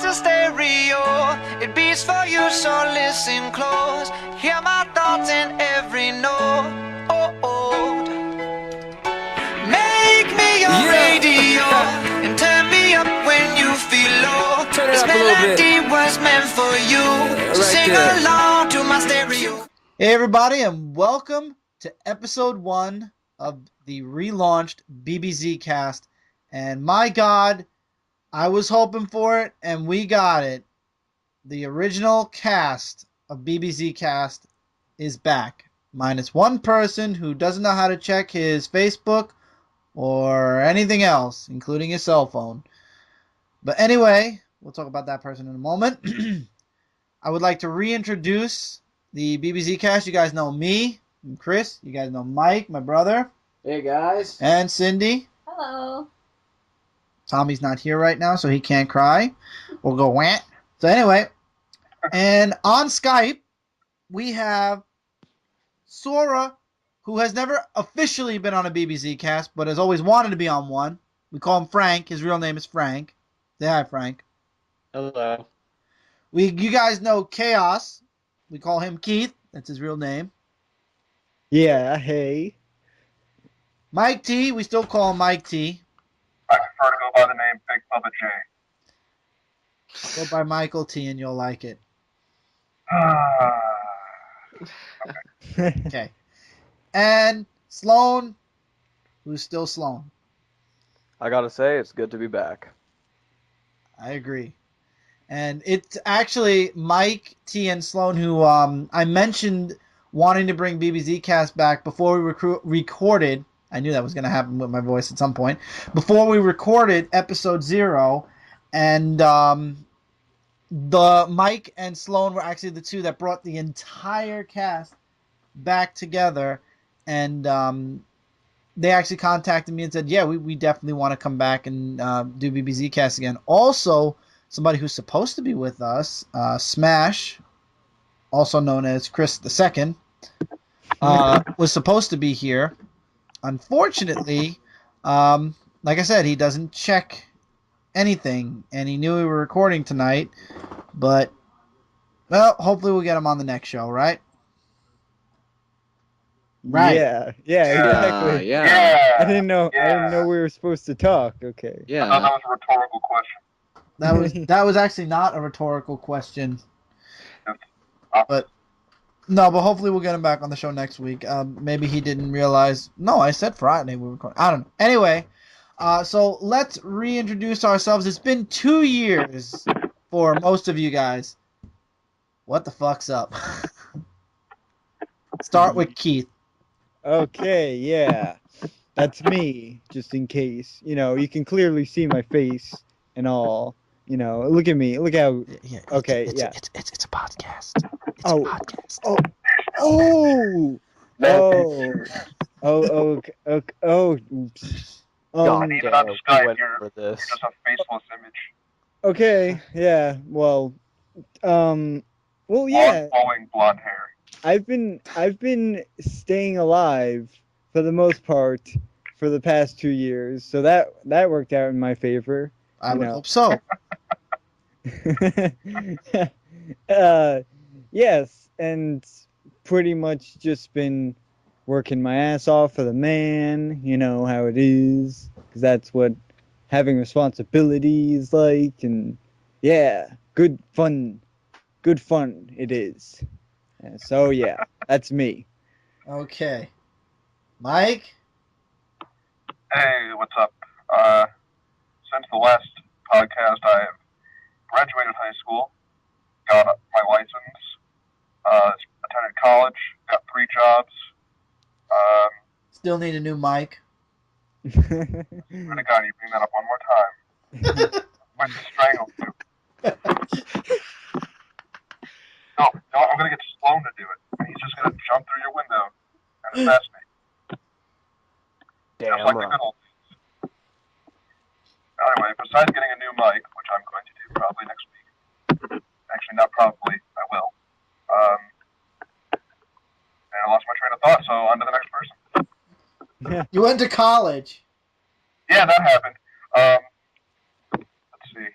a stereo. It beats for you, so listen close. Hear my thoughts in every note. Make me your radio and turn me up when you feel low. Turn it This up a little bit. melody was meant for you. So right sing there. along to my stereo. Hey everybody, and welcome to episode 1 of the relaunched BBZ Cast. And my God, I was hoping for it, and we got it. The original cast of BBZ Cast is back, minus one person who doesn't know how to check his Facebook or anything else, including his cell phone. But anyway, we'll talk about that person in a moment. I would like to reintroduce the BBZ Cast. You guys know me, I'm Chris. You guys know Mike, my brother. Hey guys. And Cindy. Hello. Tommy's not here right now, so he can't cry. We'll go whant. So anyway, and on Skype, we have Sora, who has never officially been on a BBZ Cast, but has always wanted to be on one. We call him Frank. His real name is Frank. Say hi, Frank. Hello. You guys know Chaos. We call him Keith. That's his real name. Yeah, hey. Mike T. We still call him Mike T. I prefer to go by the name Big Bubba J. Go by Michael T. and you'll like it. Okay. And Sloan, who's still Sloan. I gotta say, it's good to be back. I agree. And it's actually Mike T and Sloan who I mentioned wanting to bring BBZ Cast back before we recorded. I knew that was going to happen with my voice at some point. Before we recorded episode 0, and the Mike and Sloan were actually the two that brought the entire cast back together, and they actually contacted me and said, yeah, we definitely want to come back and do BBZ Cast again. Also, somebody who's supposed to be with us, Smash, also known as Chris II, was supposed to be here. Unfortunately, like I said, he doesn't check anything, and he knew we were recording tonight, but, well, hopefully we'll get him on the next show, right? Right. Yeah, exactly. Yeah. I didn't know we were supposed to talk. Okay. I thought Yeah. that was a rhetorical question. That was actually not a rhetorical question. But No, but hopefully we'll get him back on the show next week. Maybe he didn't realize. No, I said Friday we were recording. I don't know. Anyway, so let's reintroduce ourselves. It's been 2 years for most of you guys. What the fuck's up? Start with Keith. Okay, yeah. That's me, just in case. You know, you can clearly see my face and all. You know, look at me. Look how... Yeah, Okay, it's, yeah. It's a podcast. It's Oh. a podcast. Oops. God even damn, on we Skype, went you're for this. just a faceless image. Okay, yeah, well, yeah, Flowing blonde hair. I've been staying alive for the most part for the past 2 years, so that worked out in my favor. I would know. hope so. Yes, and pretty much just been working my ass off for the man, you know how it is, because that's what having responsibility is like, and yeah, good fun it is. So yeah, that's me. Okay. Mike? Hey, what's up? Since the last podcast, I have graduated high school, got my license, attended college, got 3 jobs. Still need a new mic. Swear to God, you bring that up one more time. I'm going to strangle you. No, I'm going to get Sloan to do it. And he's just going to jump through your window and assess me. Damn Just like the right. good old days. Anyway, besides getting a new mic, which I'm going to do probably next week, actually not probably, I will, and I lost my train of thought, so on to the next person. You went to college. Yeah, that happened. Let's see.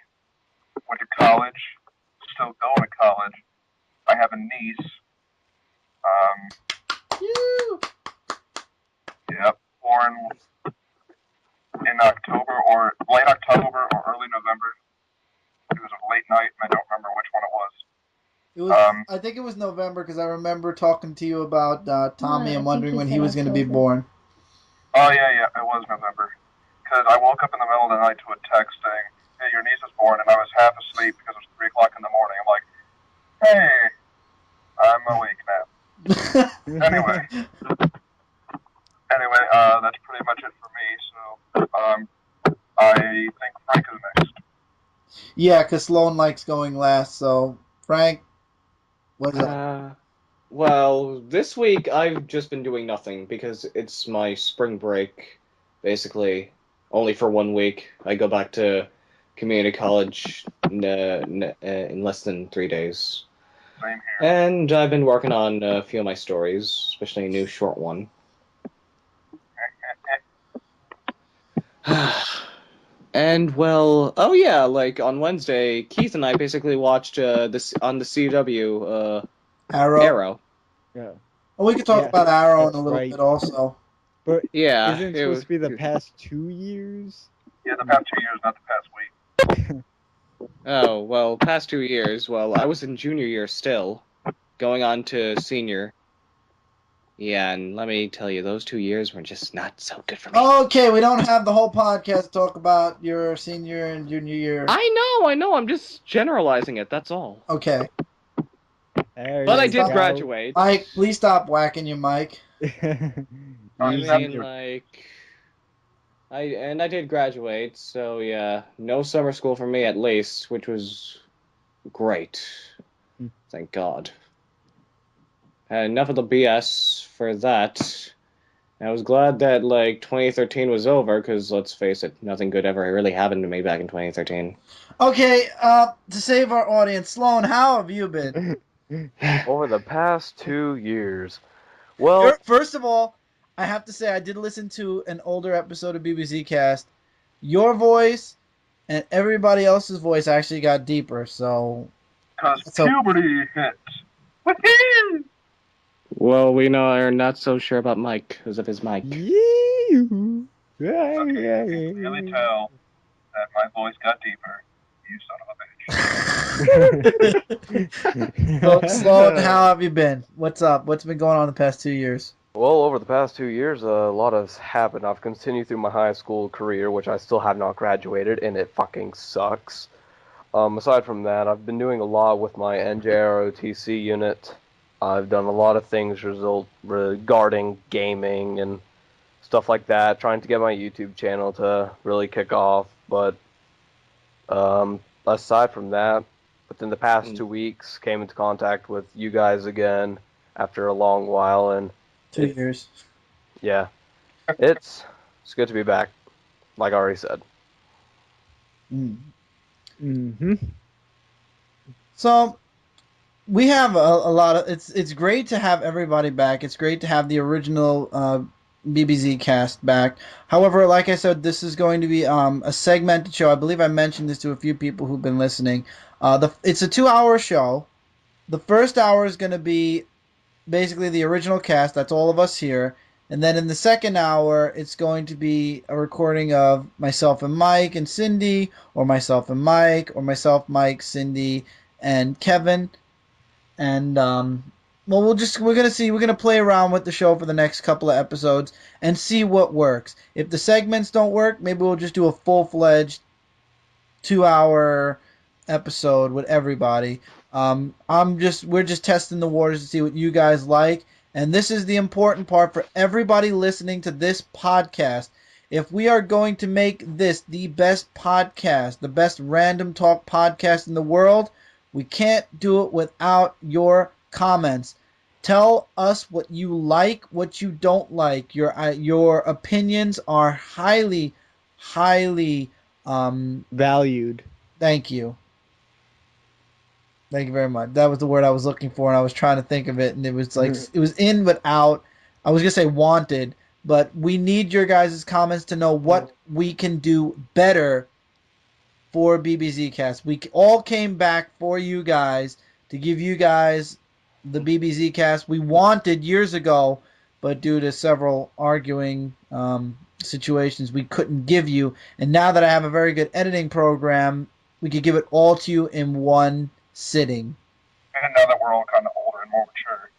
Went to college, a niece. Phew. Yep, born in October or late October or early November. It was a late night, and I don't remember which one it was. It was. I think it was November because I remember talking to you about Tommy Yeah, and I wondering think when you he said was going to be October. born. Oh, yeah, it was November. Because I woke up in the middle of the night to a text saying, hey, your niece is born, and I was half asleep because it was 3 o'clock in the morning. I'm like, hey, I'm awake now. Anyway, that's pretty much it for me. So, I think Frank is next. Yeah, because Sloan likes going last. So Frank, what's up? Well, this week I've just been doing nothing because it's my spring break, basically. Only for 1 week. I go back to community college in less than 3 days. Same here. And I've been working on a few of my stories, especially a new short one. And well, oh yeah, like on Wednesday, Keith and I basically watched this on the CW Arrow. Yeah. Oh, we could talk Yeah, about Arrow in a that's little right. bit also. But Yeah, isn't it it supposed was to be the past 2 years? Yeah, the past 2 years, not the past week. Oh, well, past 2 years. Well, I was in junior year still, going on to senior. Yeah, and let me tell you, those 2 years were just not so good for me. Okay, we don't have the whole podcast to talk about your senior and junior year. I know, I'm just generalizing it, that's all. Okay. There But I you did go. graduate. Mike, please stop whacking your mic. I Using mean, your- like, I did graduate, so yeah, no summer school for me at least, which was great. Thank God. Enough of the BS for that. I was glad that, like, 2013 was over, because, let's face it, nothing good ever really happened to me back in 2013. Okay, to save our audience, Sloan, how have you been? Over the past 2 years. Well, First of all, I have to say I did listen to an older episode of BBZ Cast. Your voice and everybody else's voice actually got deeper, so... Because So- puberty hit. Woohoo! Well, we know are not so sure about Mike, because of his mic. You. Okay, you can really tell that my voice got deeper. You son of a bitch. So, Sloan, how have you been? What's up? What's been going on the past 2 years? well, over the past 2 years, a lot has happened. I've continued through my high school career, which I still have not graduated, and it fucking sucks. Aside from that, I've been doing a lot with my NJROTC unit. I've done a lot of things regarding gaming and stuff like that, trying to get my YouTube channel to really kick off. But aside from that, within the past 2 weeks, came into contact with you guys again after a long while, and 2 years. yeah, it's good to be back, like I already said. Mm-hmm. So we have a lot of it's great to have everybody back. It's great to have the original BBZ cast back. However, like I said, this is going to be a segmented show. I believe I mentioned this to a few people who've been listening. It's a 2-hour show. The first hour is going to be basically the original cast. That's all of us here. And then in the second hour, it's going to be a recording of myself and Mike and Cindy, or myself and Mike, or myself, Mike, Cindy, and Kevin. And well, we're gonna play around with the show for the next couple of episodes and see what works. If the segments don't work, maybe we'll just do a full-fledged 2-hour episode with everybody. We're just testing the waters to see what you guys like. And this is the important part for everybody listening to this podcast. If we are going to make this the best podcast, the best random talk podcast in the world, we can't do it without your comments. Tell us what you like, what you don't like. Your opinions are highly Valued. Thank you. Thank you very much. That was the word I was looking for, and I was trying to think of it, and it was like it was in but out. I was gonna say wanted, but we need your guys' comments to know what we can do better for BBZ Cast. We all came back for you guys to give you guys the BBZ Cast we wanted years ago, but due to several arguing situations, we couldn't give you. And now that I have a very good editing program, we could give it all to you in one sitting. And now that we're all kind of older and more mature,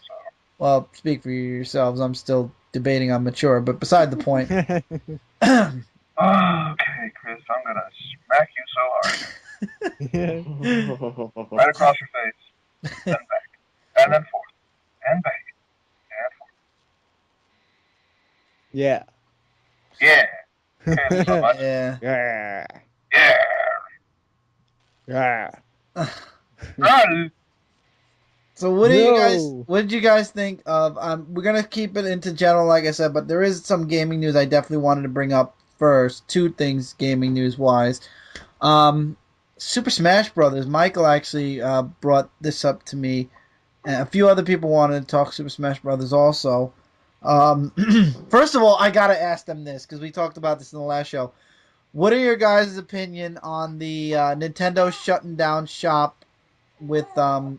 so Well, speak for yourselves. I'm still debating on mature, but beside the point. okay, Chris, I'm gonna smack you so hard, right across your face, then back, and then forth, and back, and forth. Yeah. Yeah. Okay, so much. Yeah. Yeah. Yeah. Yeah. Run. So what do you guys? No. What did you guys think of? We're gonna keep it into general, like I said, but there is some gaming news I definitely wanted to bring up first. Two things gaming news wise. Super Smash Brothers. Michael actually brought this up to me, and a few other people wanted to talk Super Smash Brothers also. First of all, I gotta ask them this because we talked about this in the last show. What are your guys' opinion on the Nintendo shutting down shop with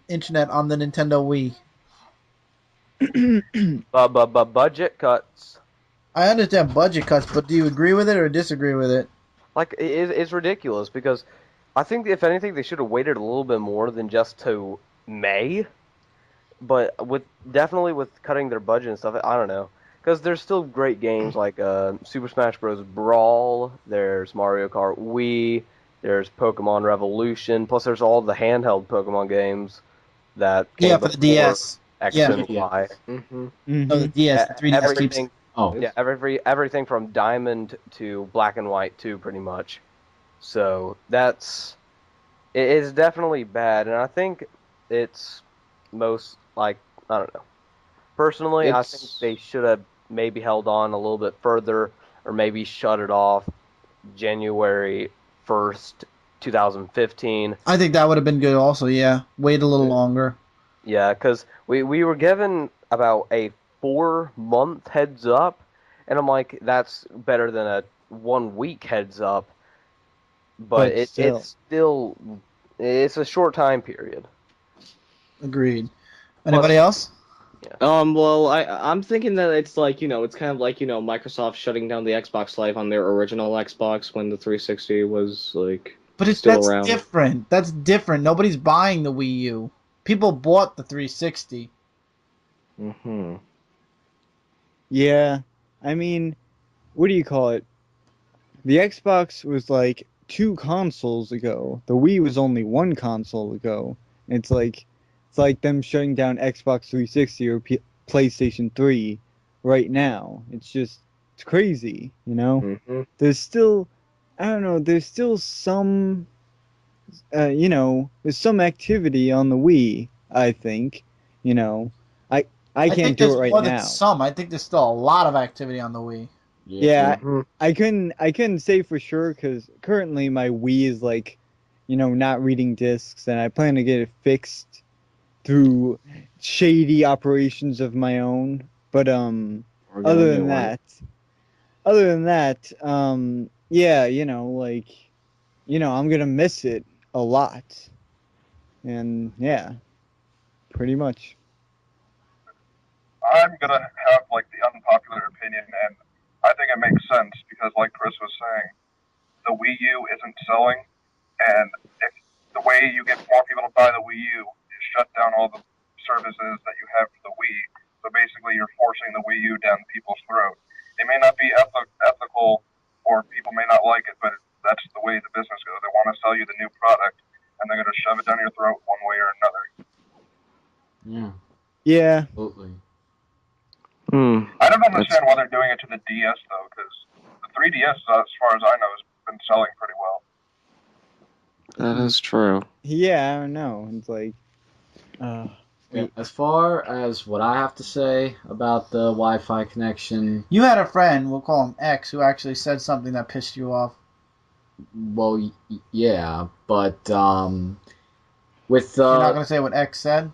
internet on the Nintendo Wii? Budget cuts. I understand budget cuts, but do you agree with it or disagree with it? Like, it's ridiculous because I think if anything, they should have waited a little bit more than just to May. But definitely with cutting their budget and stuff, I don't know. Because there's still great games like Super Smash Bros. Brawl, there's Mario Kart Wii, there's Pokemon Revolution, plus there's all the handheld Pokemon games that came Yeah, for the before DS. X Yeah. and Y. Mm-hmm. No, the DS, the 3DS keeps. Everything, Oh, yeah, everything from Diamond to Black and White too, pretty much. So it is definitely bad, and I think it's most I don't know. Personally, I think they should have maybe held on a little bit further, or maybe shut it off January 1st, 2015. I think that would have been good also, yeah. Wait a little longer. Yeah, because we were given about a 4-month heads up, and I'm like, that's better than a 1-week heads up. But it's a short time period. Agreed. Anybody else? Well, I'm thinking that it's like, it's kind of like, Microsoft shutting down the Xbox Live on their original Xbox when the 360 was, like, But still that's around. different. That's different. Nobody's buying the Wii U. People bought the 360. Mm-hmm. Yeah. I mean, what do you call it? The Xbox was like 2 consoles ago. The Wii was only 1 console ago. It's like them shutting down Xbox 360 or PlayStation 3 right now. It's crazy, you know? Mm-hmm. There's still, I don't know, there's still some, there's some activity on the Wii, I think. I can't think do there's it right more now. than some. I think there's still a lot of activity on the Wii. Yeah, Mhm. I couldn't say for sure because currently my Wii is like, not reading discs, and I plan to get it fixed through shady operations of my own. But other than that, yeah, I'm gonna miss it a lot, and yeah, pretty much. I'm gonna have like the unpopular opinion, and I think it makes sense because, like Chris was saying, the Wii U isn't selling, and if the way you get more people to buy the Wii U is shut down all the services that you have for the Wii. So basically, you're forcing the Wii U down people's throat. It may not be ethical, or people may not like it, but that's the way the business goes. They want to sell you the new product, and they're going to shove it down your throat one way or another. yeah, Yeah. absolutely. I don't understand why they're doing it to the DS though, because the 3DS, as far as I know, has been selling pretty well. That is true. Yeah, I don't know. It's like, Yeah, as far as what I have to say about the Wi-Fi connection, You had a friend, we'll call him X, who actually said something that pissed you off. well, yeah, but with You're not going to say what X said?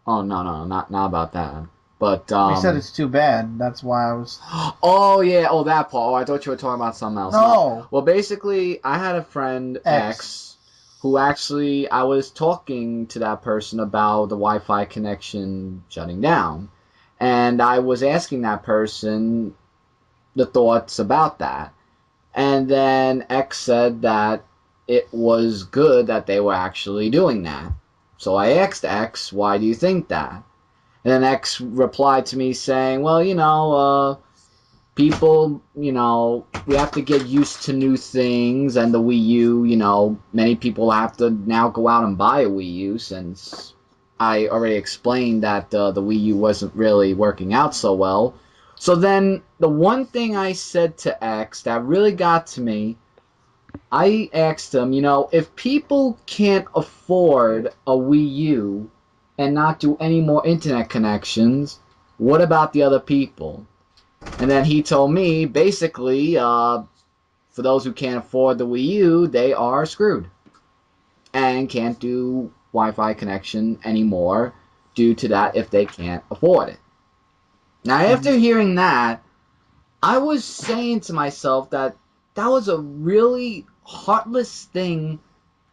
oh no, not about that. But He said it's too bad. That's why I was... oh yeah, that Paul. I thought you were talking about something else. No. Well, basically, I had a friend X. X who actually, I was talking to that person about the Wi-Fi connection shutting down. And I was asking that person the thoughts about that. And then X said that it was good that they were actually doing that. So I asked X, why do you think that? And then X replied to me saying, well, people, we have to get used to new things, and the Wii U, many people have to now go out and buy a Wii U since I already explained that the Wii U wasn't really working out so well. So then the one thing I said to X that really got to me, I asked him, if people can't afford a Wii U and not do any more internet connections, what about the other people? And then he told me, basically, for those who can't afford the Wii U, they are screwed and can't do Wi-Fi connection anymore due to that if they can't afford it. Now, after hearing that, I was saying to myself that was a really heartless thing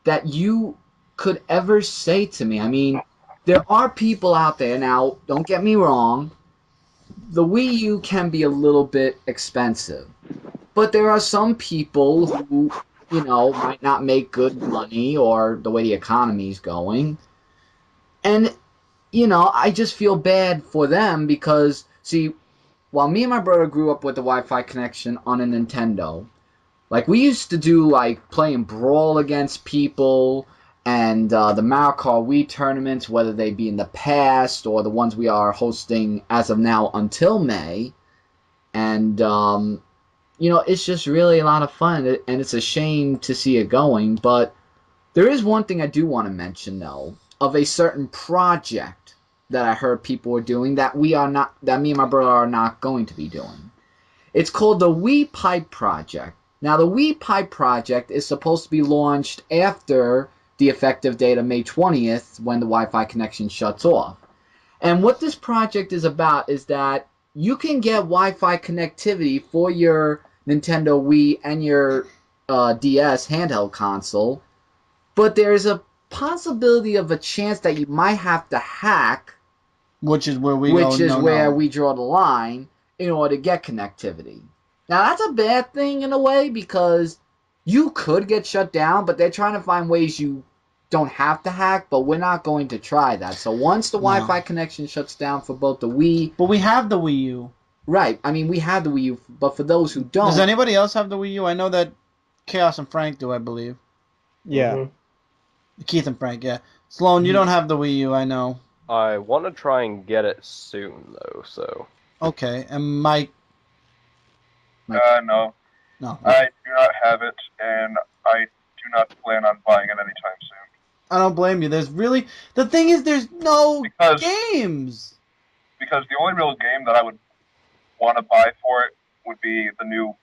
that you could ever say to me. I mean, there are people out there, now, don't get me wrong, the Wii U can be a little bit expensive. But there are some people who, might not make good money or the way the economy's going. And, I just feel bad for them because, see, while me and my brother grew up with the Wi-Fi connection on a Nintendo, like, we used to do, like, playing Brawl against people and the Mario Kart Wii tournaments, whether they be in the past or the ones we are hosting as of now until May. And, it's just really a lot of fun, and it's a shame to see it going. But there is one thing I do want to mention, though, of a certain project that I heard people were doing that me and my brother are not going to be doing. It's called the Wii Pipe Project. Now, the Wii Pipe Project is supposed to be launched after the effective date of May 20th when the Wi-Fi connection shuts off. And what this project is about is that you can get Wi-Fi connectivity for your Nintendo Wii and your DS handheld console, but there's a possibility of a chance that you might have to hack, Which is where we we draw the line in order to get connectivity. Now, that's a bad thing in a way because you could get shut down, but they're trying to find ways you don't have to hack, but we're not going to try that. So once the Wi-Fi connection shuts down for both the Wii... But we have the Wii U. Right. I mean, we have the Wii U, but for those who don't... Does anybody else have the Wii U? I know that Chaos and Frank do, I believe. Yeah. Mm-hmm. Keith and Frank, yeah. Sloan, you don't have the Wii U, I know. I want to try and get it soon, though, so... Okay, and Mike... No. No. I do not have it, and I do not plan on buying it anytime soon. I don't blame you. There's really... The thing is, there's no games! Because the only real game that I would want to buy for it would be the new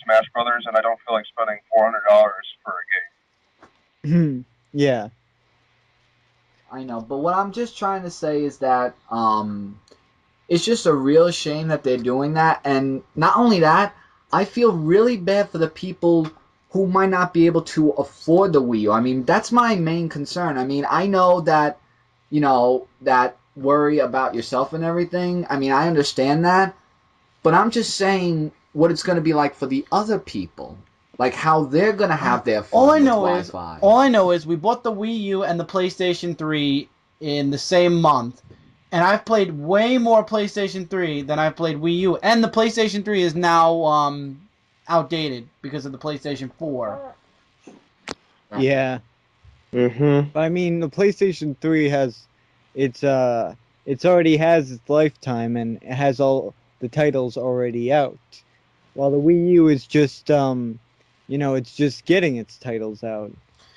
Smash Brothers, and I don't feel like spending $400 for a game. Yeah. I know, but what I'm just trying to say is that it's just a real shame that they're doing that, and not only that, I feel really bad for the people who might not be able to afford the Wii U. I mean, that's my main concern. I mean, I know that, that worry about yourself and everything. I mean, I understand that, but I'm just saying what it's going to be like for the other people. Like how they're going to have their fun with Wi-Fi. All I know is we bought the Wii U and the PlayStation 3 in the same month. And I've played way more PlayStation 3 than I've played Wii U. And the PlayStation 3 is now outdated because of the PlayStation 4. Yeah. Mm-hmm. But I mean, the PlayStation 3 has it's already has its lifetime and it has all the titles already out. While the Wii U is just it's just getting its titles out,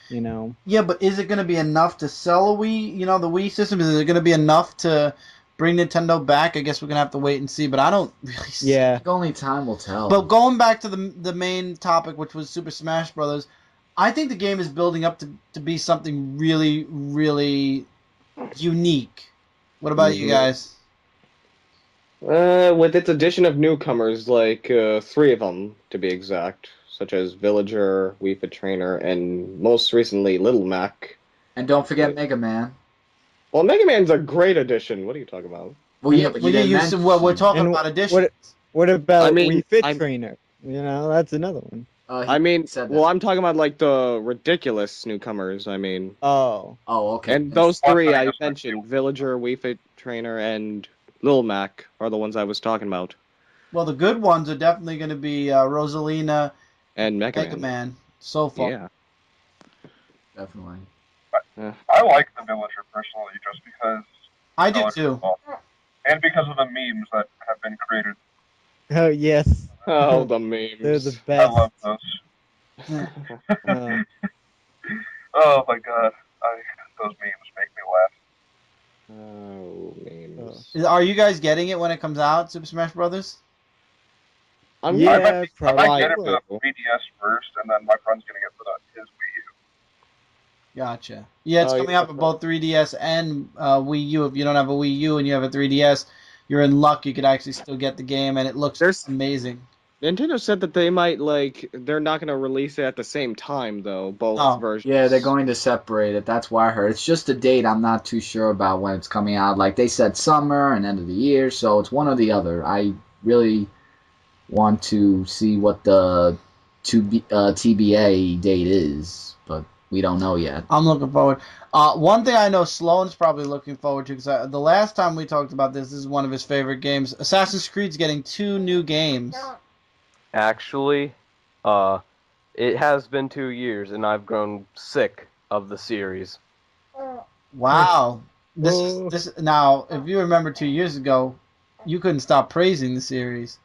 Yeah, but is it going to be enough to sell a Wii? The Wii system, is it going to be enough to bring Nintendo back? I guess we're going to have to wait and see, but I don't really see. Yeah. Only time will tell. But going back to the main topic, which was Super Smash Brothers, I think the game is building up to be something really, really unique. What about you guys? With its addition of newcomers, like 3 of them to be exact. such as Villager, Wii Fit Trainer, and most recently Little Mac. And don't forget Mega Man. Well, Mega Man's a great addition. What are you talking about? Well, yeah, but you didn't mention. Well, we're talking And about additions. what about I mean, Wii Fit I'm- Trainer? You know, that's another one. I mean, said that. well, I'm talking about like the ridiculous newcomers. I mean, Oh. Oh, okay. and those Well, three I I guess that's mentioned, Villager, Wii Fit Trainer, and Lil Mac are the ones I was talking about. Well, the good ones are definitely going to be Rosalina, And Mega Mega Man. Man, so far. Yeah. Definitely. I like the Villager personally, just because. I do Villager's too. awesome. And because of the memes that have been created. Oh, yes. Oh, the memes. They're the I best. love those. Uh, Oh my god, those memes make me laugh. Oh, memes. Are you guys getting it when it comes out, Super Smash Brothers? I'm Yeah, I might probably. get it for the 3DS first, and then my friend's getting it for his Wii U. Gotcha. Yeah, it's Oh, coming yeah. out for both 3DS and Wii U. If you don't have a Wii U and you have a 3DS, you're in luck. You could actually still get the game, and it looks amazing. Nintendo said that they might, like, they're not going to release it at the same time, though, both Oh. versions. Yeah, they're going to separate it. That's why I heard. It's just a date I'm not too sure about when it's coming out. Like, they said summer and end of the year, so it's one or the other. I really want to see what the TBA date is, but we don't know yet. I'm looking forward. One thing I know Sloan's probably looking forward to, because the last time we talked about this is one of his favorite games. Assassin's Creed's getting 2 new games. Actually, it has been 2 years, and I've grown sick of the series. Wow. Whoa. This now, if you remember 2 years ago, you couldn't stop praising the series.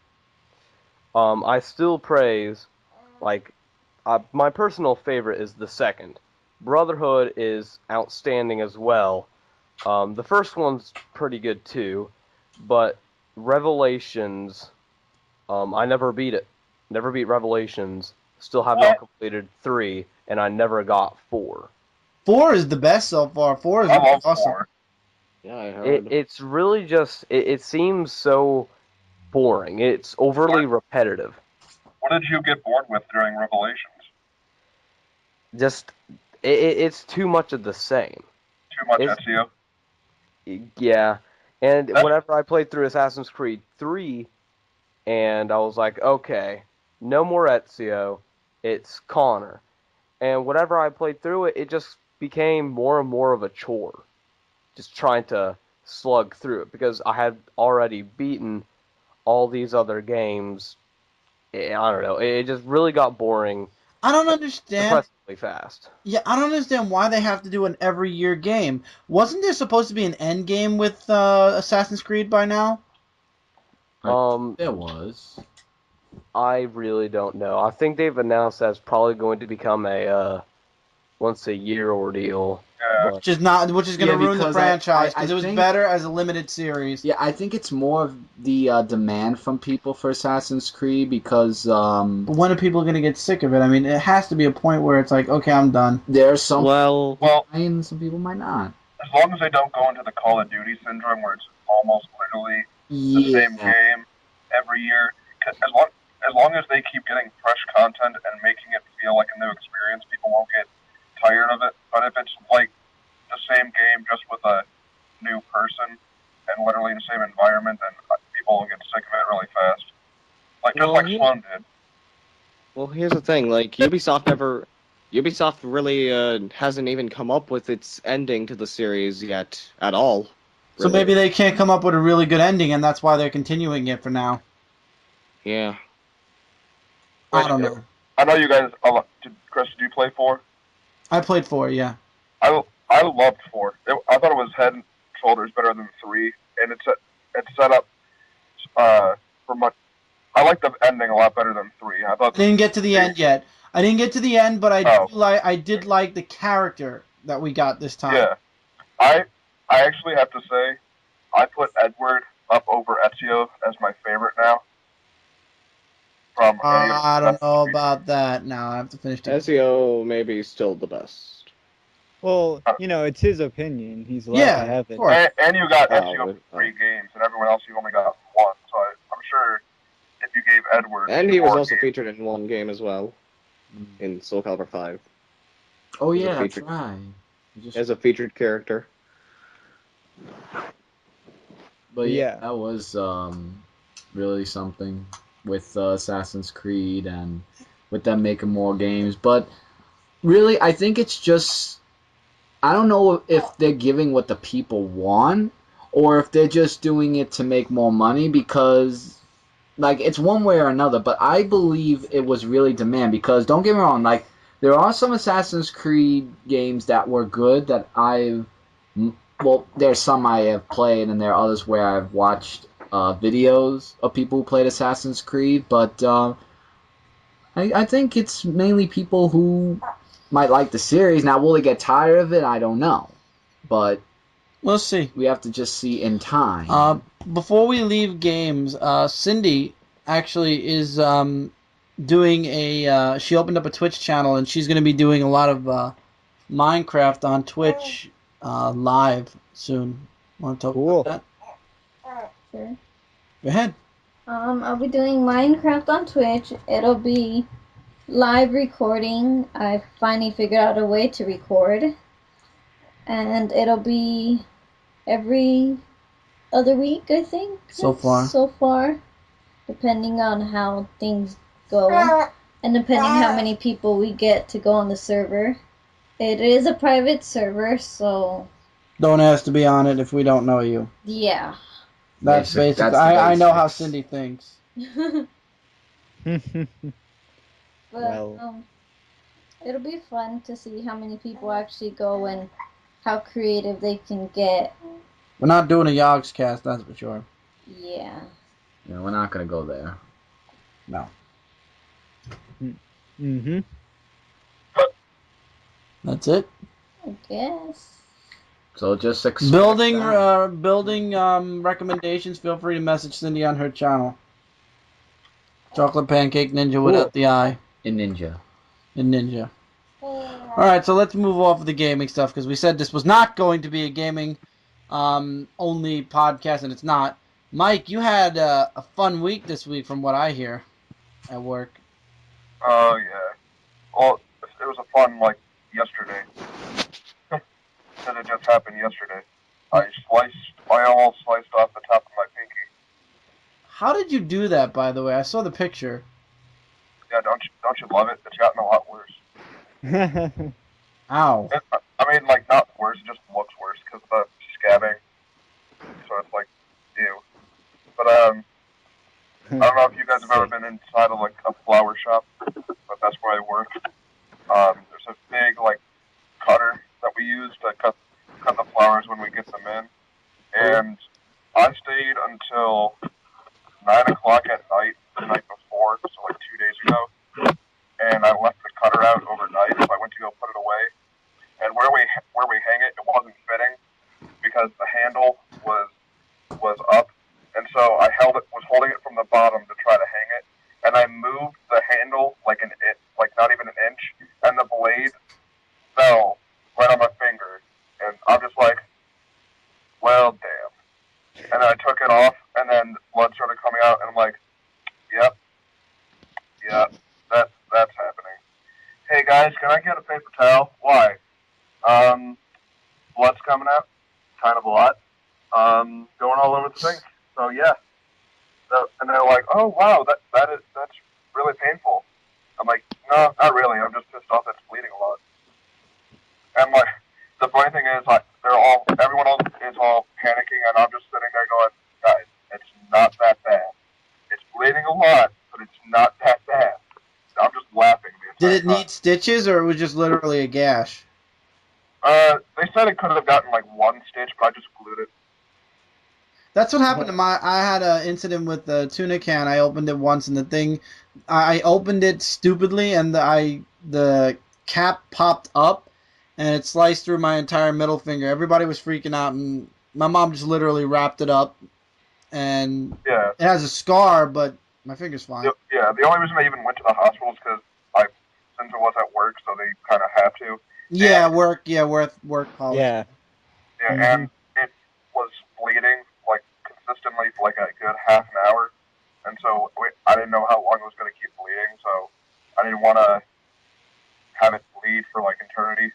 I still praise, like, my personal favorite is the second. Brotherhood is outstanding as well. The first one's pretty good too, but Revelations, I never beat it. Never beat Revelations. Still have not completed 3, and I never got 4. 4 is the best so far. 4 is I love awesome. 4. Yeah, I heard. It's really just, it seems so boring. It's overly repetitive. What did you get bored with during Revelations? Just, it's too much of the same. Too much It's- Ezio? Yeah, and That- whenever I played through Assassin's Creed 3, and I was like, okay, no more Ezio, it's Connor. And whenever I played through it, it just became more and more of a chore. Just trying to slug through it, because I had already beaten all these other games. I don't know, it just really got boring I don't understand. depressingly fast. Yeah, I don't understand why they have to do an every year game. Wasn't there supposed to be an end game with Assassin's Creed by now? There was. I really don't know. I think they've announced that's probably going to become a once a year ordeal. Yeah. Which is going to Yeah, ruin the because franchise I because it was think- better as a limited series. Yeah, I think it's more of the demand from people for Assassin's Creed because But when are people going to get sick of it? I mean, it has to be a point where it's like, okay, I'm done. there are some Well, Well, and some people might not. as long as they don't go into the Call of Duty syndrome where it's almost literally the Yeah. same game every year, 'cause as long as they keep getting fresh content and making it feel like a new experience, people won't get tired of it. But if it's like the same game just with a new person and literally the same environment, then people will get sick of it really fast. Like just Well, like here's- Sloan did. well, here's the thing. Like, Ubisoft really hasn't even come up with its ending to the series yet at all. So really. maybe they can't come up with a really good ending, and that's why they're continuing it for now. Yeah. I don't know. I know you guys. Chris, did you play 4? I played 4, yeah. I loved 4. I thought it was head and shoulders better than 3, and it's set up for much. I like the ending a lot better than 3. I I thought. didn't get to the end yet. I didn't get to the end, but Oh. I did like the character that we got this time. Yeah, I actually have to say, I put Edward up over Ezio as my favorite now. From any of I don't the- know about that. Now I have to finish the SEO maybe still the best. Well, you know, it's his opinion. He's allowed Yeah, to have of it. course. And you got Oh, Ezio but- for 3 games, and everyone else you only got 1. So I'm sure if you gave Edward And he was more also games. featured in one game as well, in Soul Calibur 5, Oh He's a yeah, that's featured- right. You just- as a featured character. But yeah, Yeah. that was really something with Assassin's Creed and with them making more games. But really, I think it's just I don't know if they're giving what the people want or if they're just doing it to make more money because like it's one way or another. But I believe it was really demand because don't get me wrong, like there are some Assassin's Creed games that were good that well, there's some I have played, and there are others where I've watched videos of people who played Assassin's Creed. But I think it's mainly people who might like the series. Now, will they get tired of it? I don't know. But We'll see. we have to just see in time. Before we leave games, Cindy actually is doing a. She opened up a Twitch channel, and she's going to be doing a lot of Minecraft on Twitch live soon. Want to talk Cool. about Sure. that? Go ahead. I'll be doing Minecraft on Twitch. It'll be live recording. I finally figured out a way to record. And it'll be every other week, I think. So far. So far. Depending on how things go. And depending how many people we get to go on the server. It is a private server, so Don't ask to be on it if we don't know you. yeah. That's Basic- basic. that's the I know how basics. Cindy thinks. But Well. it'll be fun to see how many people actually go and how creative they can get. We're not doing a Yogs cast, that's for sure. Yeah. Yeah, we're not going to go there. No. Mm-hmm. That's it. I guess. So just expect Building that. building recommendations, feel free to message Cindy on her channel. Chocolate Pancake Ninja without the I in Ninja. in Ninja. Alright, so let's move off of the gaming stuff because we said this was not going to be a gaming only podcast, and it's not. Mike, you had a fun week this week from what I hear at work. Oh, yeah. Well, it was a fun, yesterday. Because it just happened yesterday. I almost sliced off the top of my pinky. How did you do that, by the way? I saw the picture. Yeah, don't you love it? It's gotten a lot worse. Ow. I mean, not worse, it just looks worse because of the scabbing. So it's ew. But, I don't know if you guys have ever been inside of, a flower shop, but that's where I work. There's a big, cutter that we use to cut the flowers when we get them in. And I stayed until 9 o'clock at night the night before, so 2 days ago. And I left the cutter out overnight, so I went to go put it away. And where we hang it, it wasn't fitting because the handle was up. And so I was holding it from the bottom to try to hang it. And I moved the handle not even an inch, and the blade fell right on my finger. And I'm just well, damn. And then I took it off, and then blood started coming out, and I'm yep, that's happening. Hey guys, can I get a paper towel? Why? Blood's coming out, kind of a lot. Going all over the sink. So yeah. And they're oh wow, that's really painful. I'm no, not really. I'm just pissed off that it's bleeding a lot. And the funny thing is, everyone else is all panicking, and I'm just sitting there going, guys, it's not that bad. It's bleeding a lot, but it's not that bad. I'm just laughing the Did entire it time. need stitches or it was just literally a gash? They said it could have gotten one stitch, but I just glued it. That's what happened to I had an incident with the tuna can. I opened it once, and the thing, I opened it stupidly, and the cap popped up, and it sliced through my entire middle finger. Everybody was freaking out, and my mom just literally wrapped it up, and Yeah. it has a scar, but my finger's fine. Yeah, the only reason I even went to the hospital is because since it was at work, so they kind of have to. Yeah, And- work policy. Yeah. Yeah, Mhm. and it was bleeding consistently for a good half an hour, and so I didn't know how long it was going to keep bleeding, so I didn't want to have it bleed for like eternity.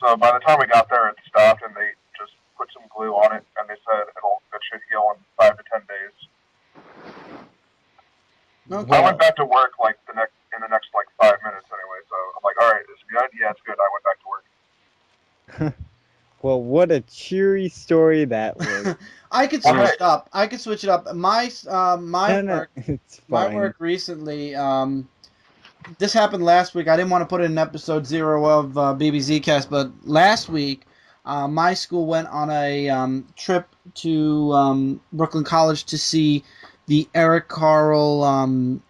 So by the time we got there, it stopped, and they just put some glue on it, and they said it should heal in 5 to 10 days. Okay. I went back to work like in the next like 5 minutes anyway. So I'm like, all right, is it good? Yeah, it's good. I went back to work. Well, what a cheery story that was. I could switch it up. My work, it's my fine. work recently. This happened last week. I didn't want to put it in episode 0 of BBZ Cast, but last week, my school went on a trip to Brooklyn College to see the Eric Carle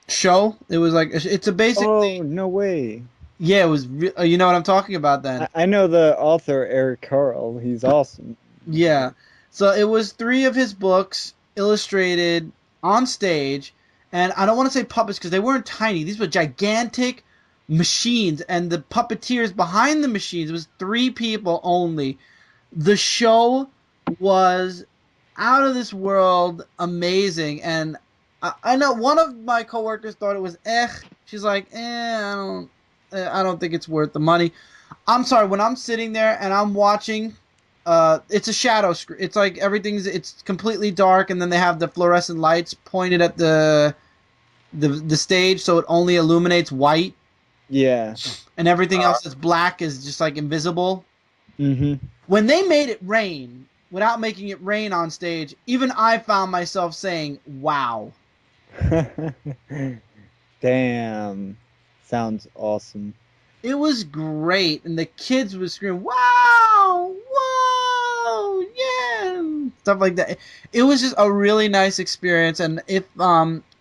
show. It was like it's a basically. Oh, no way. Yeah, it was. You know what I'm talking about then? I know the author, Eric Carle. He's awesome. Yeah. So it was 3 of his books illustrated on stage, and I don't want to say puppets because they weren't tiny. These were gigantic machines, and the puppeteers behind the machines was 3 people only. The show was out of this world amazing, and I know one of my coworkers thought it was She's like, I don't think it's worth the money. I'm sorry, when I'm sitting there and I'm watching, it's a shadow screen. It's like it's completely dark, and then they have the fluorescent lights pointed at the stage, so it only illuminates white. Yeah. And everything else that's black is just like invisible. Mm-hmm. When they made it rain, without making it rain on stage, even I found myself saying, wow. Damn. Sounds awesome. It was great, and the kids would scream, wow, whoa, yeah, stuff like that. It was just a really nice experience, and if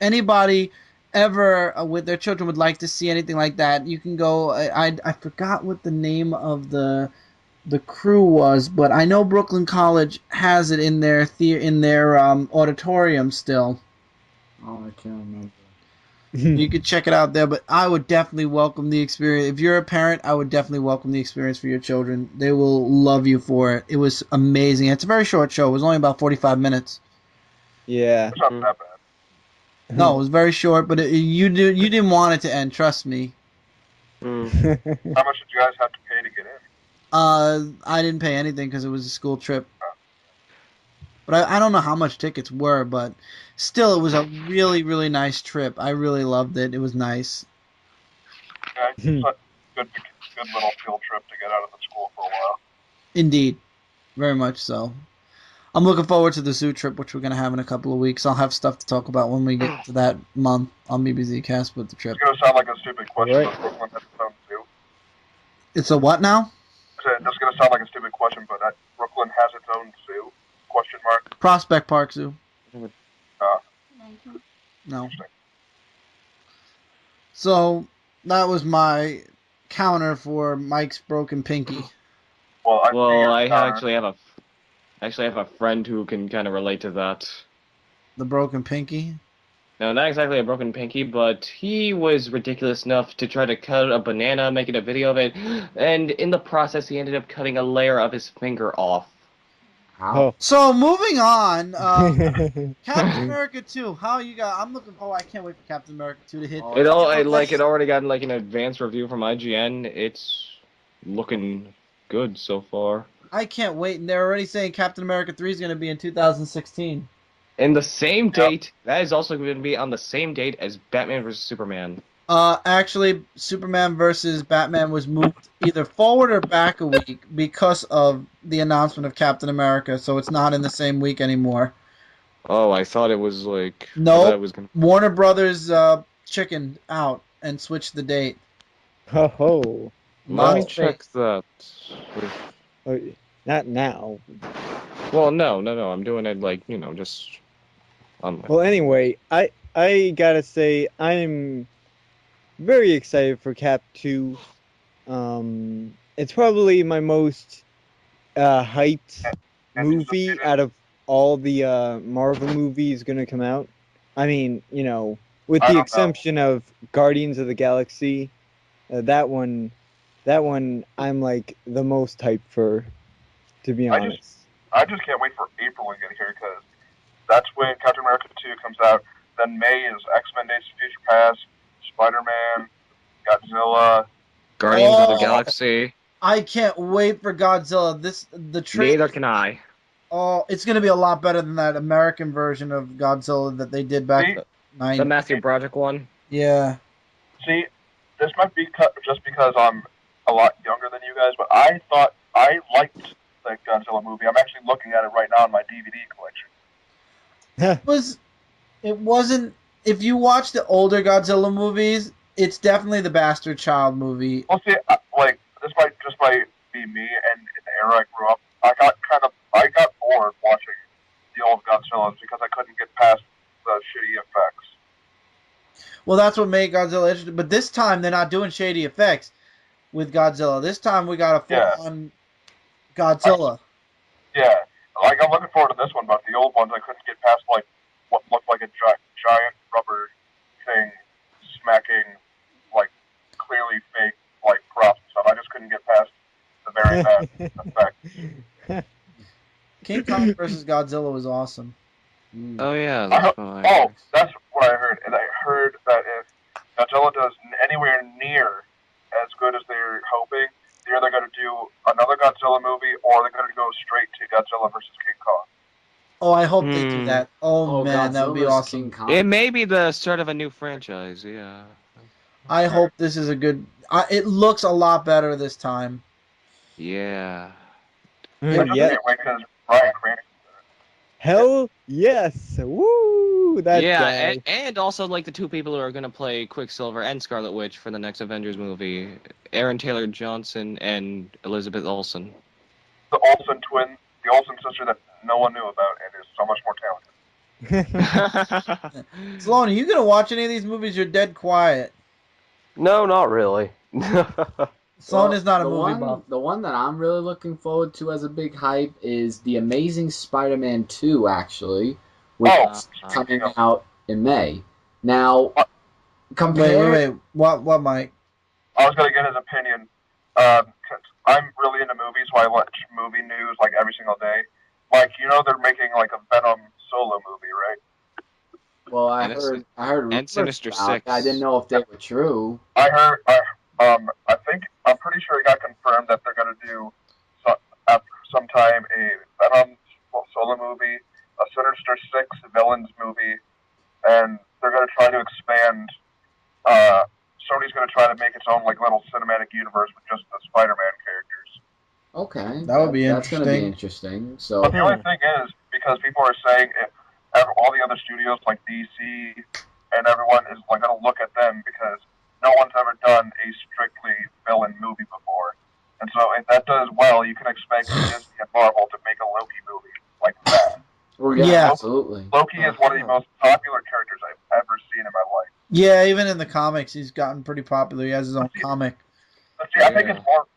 anybody ever with their children would like to see anything like that, you can go. I forgot what the name of the crew was, but I know Brooklyn College has it in their auditorium still. Oh, I can't remember. You could check it out there, but I would definitely welcome the experience. If you're a parent, I would definitely welcome the experience for your children. They will love you for it. It was amazing. It's a very short show. It was only about 45 minutes. Yeah. It's not that bad. No, it was very short, but you didn't want it to end. Trust me. How much did you guys have to pay to get in? I didn't pay anything because it was a school trip. But I don't know how much tickets were, but still, it was a really, really nice trip. I really loved it. It was nice. Yeah, it's a good little field trip to get out of the school for a while. Indeed. Very much so. I'm looking forward to the zoo trip, which we're going to have in a couple of weeks. I'll have stuff to talk about when we get to that month on BBZ Cast with the trip. It's going to sound like a stupid question, Right. but Brooklyn has its own zoo. It's a what now? It's going to sound like a stupid question, but Brooklyn has its own zoo? Question mark. Prospect Park Zoo. No. Interesting. So that was my counter for Mike's broken pinky. Well, I actually have a friend who can kind of relate to that. The broken pinky? No, not exactly a broken pinky, but he was ridiculous enough to try to cut a banana, making a video of it, and in the process he ended up cutting a layer of his finger off. Oh. So moving on, Captain America 2. How you got? I'm looking. Oh, I can't wait for Captain America 2 to hit. It already got like an advanced review from IGN. It's looking good so far. I can't wait, and they're already saying Captain America 3 is going to be in 2016. And the same date, that is also going to be on the same date as Batman vs. Superman. Actually, Superman versus Batman was moved either forward or back a week because of the announcement of Captain America, so it's not in the same week anymore. Oh, I thought it was like... No, Warner Brothers chickened out and switched the date. Oh. Let me check that. Oh, not now. Well, no, I'm doing it like, just... Well, anyway, I gotta say, I'm very excited for Cap 2. It's probably my most hyped movie out of all the Marvel movies gonna come out. I mean, with the exception of Guardians of the Galaxy, that one I'm like the most hyped for, to be honest. I just can't wait for April to get here because that's when Captain America 2 comes out. then May is X-Men Days of Future Past, Spider-Man, Godzilla. Guardians of the Oh. Galaxy. I can't wait for Godzilla. The trailer. Neither can I. Oh, it's gonna be a lot better than that American version of Godzilla that they did back in the The 90s. Matthew Broderick one. Yeah. See, this might be just because I'm a lot younger than you guys, but I thought I liked the Godzilla movie. I'm actually looking at it right now in my DVD collection. It wasn't. If you watch the older Godzilla movies, it's definitely the Bastard Child movie. Well, see, like this might be me, and in the era I grew up, I got bored watching the old Godzillas because I couldn't get past the shitty effects. Well, that's what made Godzilla interesting. But this time they're not doing shady effects with Godzilla. This time we got a full-on Godzilla. Yeah, like I'm looking forward to this one, but the old ones I couldn't get past like what looked like a giant rubber thing smacking like clearly fake like props and stuff. I just couldn't get past the very bad effects. King Kong versus Godzilla was awesome. Oh yeah. That's what I heard. And I heard that if Godzilla does anywhere near as good as they're hoping, they're either going to do another Godzilla movie or they're going to go straight to Godzilla versus King Kong. Oh, I hope they do that. Oh man, Godzilla that would be versus awesome. King Kong. It may be the start of a new franchise. Yeah. I hope this is a good. It looks a lot better this time. Yeah. I just can't wait because Bryan Cranston. Hell yes! Woo! That guy. And also like the two people who are gonna play Quicksilver and Scarlet Witch for the next Avengers movie, Aaron Taylor Johnson and Elizabeth Olsen. The Olsen twin, the Olsen sister that no one knew about and is so much more talented. Sloan, are you gonna watch any of these movies? You're dead quiet. No, not really. Sloan is not a movie buff. The one that I'm really looking forward to as a big hype is The Amazing Spider-Man 2, actually, which is coming out in May. Now, Wait. What, Mike? I was going to get his opinion. 'Cause I'm really into movies, so I watch movie news like every single day. Like, you know they're making like a Venom solo movie, right? Well, I heard and Sinister about Six. it. I didn't know if they were true. I'm pretty sure it got confirmed that they're going to do sometime a Venom solo movie, a Sinister Six villains movie, and they're going to try to expand. Sony's going to try to make its own like little cinematic universe with just the Spider-Man characters. Okay, that would be that's interesting. That's going to be interesting. So, but the only thing is, because people are saying all the other studios like DC and everyone is like going to look at them because no one's ever done a strictly villain movie before. And so if that does well, you can expect Disney and Marvel to make a Loki movie like that. Well, yeah, absolutely. Loki is one of the most popular characters I've ever seen in my life. Yeah, even in the comics, he's gotten pretty popular. He has his own comic. See, I think it's more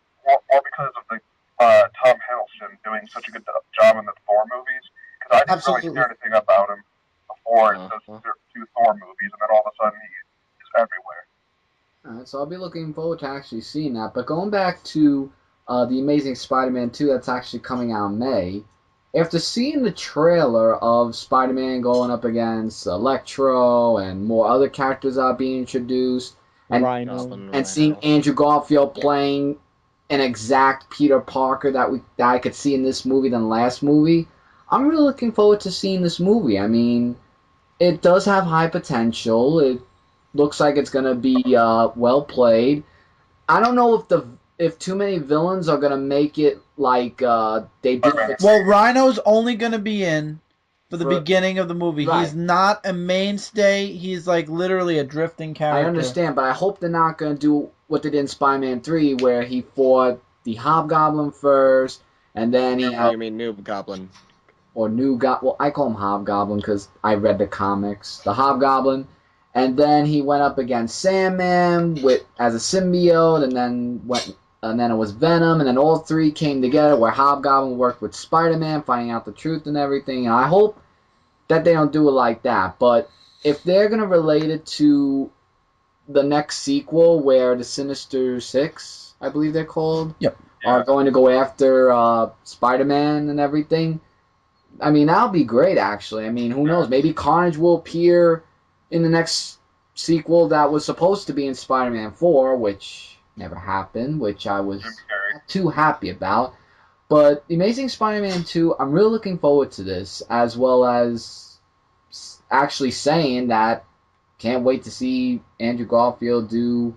because of the Tom Hiddleston doing such a good job in the Thor movies. Because I didn't really hear anything about him before those two Thor movies, and then all of a sudden he is everywhere. Alright, so I'll be looking forward to actually seeing that. But going back to The Amazing Spider-Man 2, that's actually coming out in May. After seeing the trailer of Spider-Man going up against Electro and more other characters are being introduced, and seeing Andrew Garfield playing an exact Peter Parker that I could see in this movie than last movie, I'm really looking forward to seeing this movie. I mean, it does have high potential. It looks like it's going to be well played. I don't know if too many villains are going to make it like they did. Well, Rhino's only going to be in for the beginning of the movie. Right. He's not a mainstay. He's like literally a drifting character. I understand, but I hope they're not going to do what they did in Spider-Man 3 where he fought the Hobgoblin first, and then he had... You mean Noob Goblin. Or Well, I call him Hobgoblin because I read the comics. The Hobgoblin. And then he went up against Sandman as a symbiote, and then it was Venom, and then all three came together where Hobgoblin worked with Spider-Man, finding out the truth and everything. And I hope that they don't do it like that. But if they're going to relate it to the next sequel where the Sinister Six, I believe they're called, are going to go after Spider-Man and everything, I mean, that'll be great, actually. I mean, who knows? Maybe Carnage will appear in the next sequel that was supposed to be in Spider-Man 4, which never happened, which I was not too happy about. But The Amazing Spider-Man 2, I'm really looking forward to this, as well as actually saying that can't wait to see Andrew Garfield do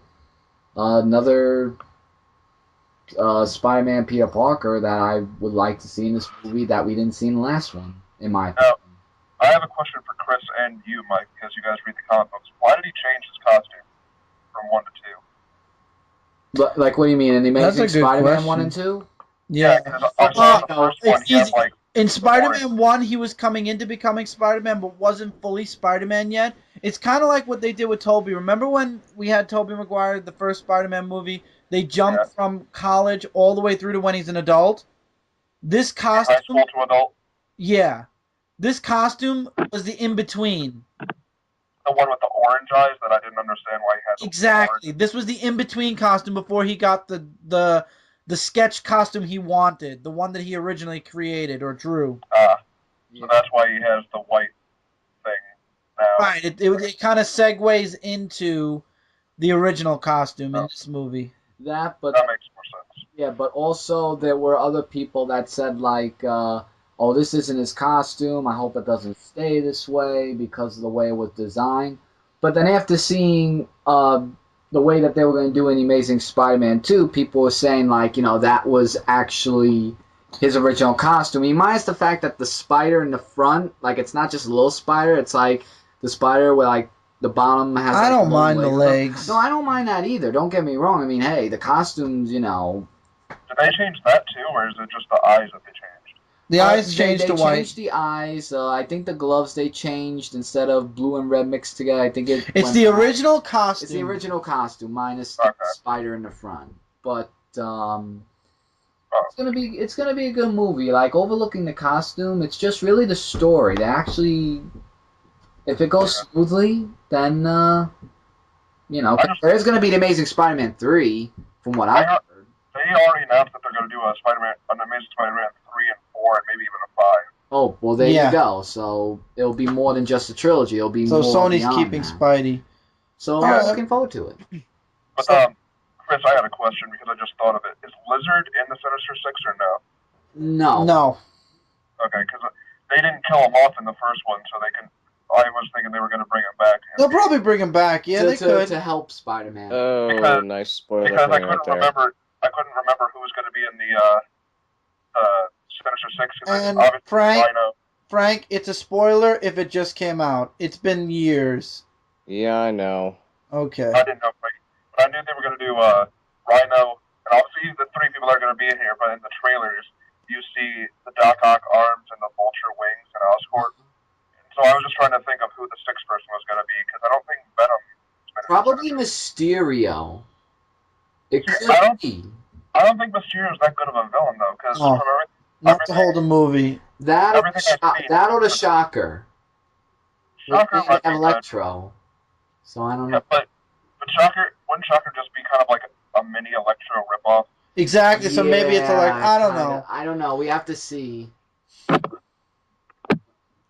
another Spider-Man Peter Parker that I would like to see in this movie that we didn't see in the last one, in my opinion. I have a question for Chris and you, Mike, because you guys read the comic books. Why did he change his costume from 1 to 2? Like, what do you mean? In The That's Amazing a good Spider-Man 1 question. and 2? Yeah. because I saw in the first one It's he had easy. like In the Spider-Man 1, he was coming into becoming Spider-Man, but wasn't fully Spider-Man yet. It's kind of like what they did with Tobey. Remember when we had Tobey Maguire, the first Spider-Man movie? They jumped from college all the way through to when he's an adult. This high costume, school to adult. yeah. This costume was the in-between. The one with the orange eyes that I didn't understand why he had the Exactly. orange. This was the in-between costume before he got the sketch costume he wanted, the one that he originally created or drew. So that's why he has the white thing now. Right. It kind of segues into the original costume in this movie. That, but That makes more sense. yeah, but also there were other people that said like, "Oh, this isn't his costume. I hope it doesn't stay this way because of the way it was designed." But then after seeing the way that they were going to do in The Amazing Spider-Man 2, people were saying like, that was actually his original costume. He minus the fact that the spider in the front, like, it's not just a little spider. It's like the spider where like the bottom has. I like, don't long mind the legs. No, I don't mind that either. Don't get me wrong. I mean, hey, the costumes, Did they change that too, or is it just the eyes that they changed? The eyes changed they to white. changed the eyes. I think the gloves they changed instead of blue and red mixed together. I think It's went the back. original costume. It's the original costume minus the spider in the front. But it's gonna be a good movie. Like overlooking the costume, it's just really the story. They actually, if it goes smoothly, then there's gonna be The Amazing Spider-Man 3, from what I heard. They already announced that they're going to do an Amazing Spider-Man 3 and 4 and maybe even a 5. Oh, well, there you go. So it'll be more than just a trilogy. It'll be more Sony's beyond keeping that. Spidey. So I'm looking forward to it. But Chris, I had a question because I just thought of it. Is Lizard in the Sinister Six or no? No. Okay, because they didn't kill him off in the first one, so they can. I was thinking they were going to bring him back. They'll probably bring him back. Yeah, they could. To help Spider-Man. Oh, nice spoiler. Because I couldn't remember. I couldn't remember who was going to be in the Sinister Six. And Frank, Frank, it's a spoiler if it just came out. It's been years. Yeah, I know. Okay. I didn't know, but I knew they were going to do Rhino, and obviously the 3 people that are going to be in here. But in the trailers, you see the Doc Ock arms and the Vulture wings and Oscorp. So I was just trying to think of who the 6th person was going to be because I don't think Venom. Probably Mysterio. It could be. I don't think Mysterio's that good of a villain though, because not the whole movie. That or the Shocker. Shocker might be Electro. So I don't know. But wouldn't Shocker just be kind of like a mini Electro ripoff? Exactly. So maybe it's I don't know. I don't know. We have to see.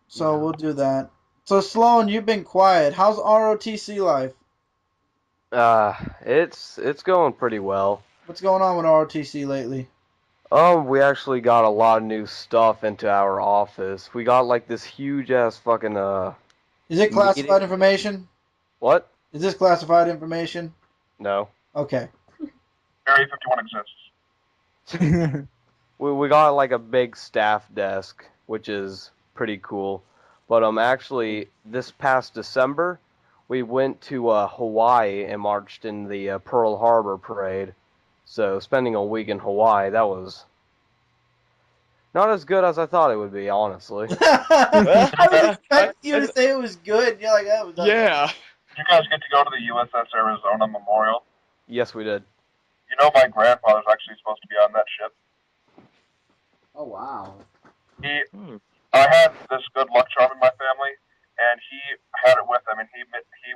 So we'll do that. So Sloan, you've been quiet. How's ROTC life? It's going pretty well. What's going on with ROTC lately? We actually got a lot of new stuff into our office. We got like this huge ass fucking Is it classified information? What? Is this classified information? No. Okay. Area 51 exists. We got like a big staff desk, which is pretty cool. But actually, this past December, we went to Hawaii and marched in the Pearl Harbor parade. So spending a week in Hawaii, that was not as good as I thought it would be, honestly. I was expecting you to say it was good. You're like, that was not Yeah. Did you guys get to go to the USS Arizona Memorial? Yes, we did. You know my grandfather's actually supposed to be on that ship. Oh, wow. I had this good luck charm in my family, and he had it with him, and he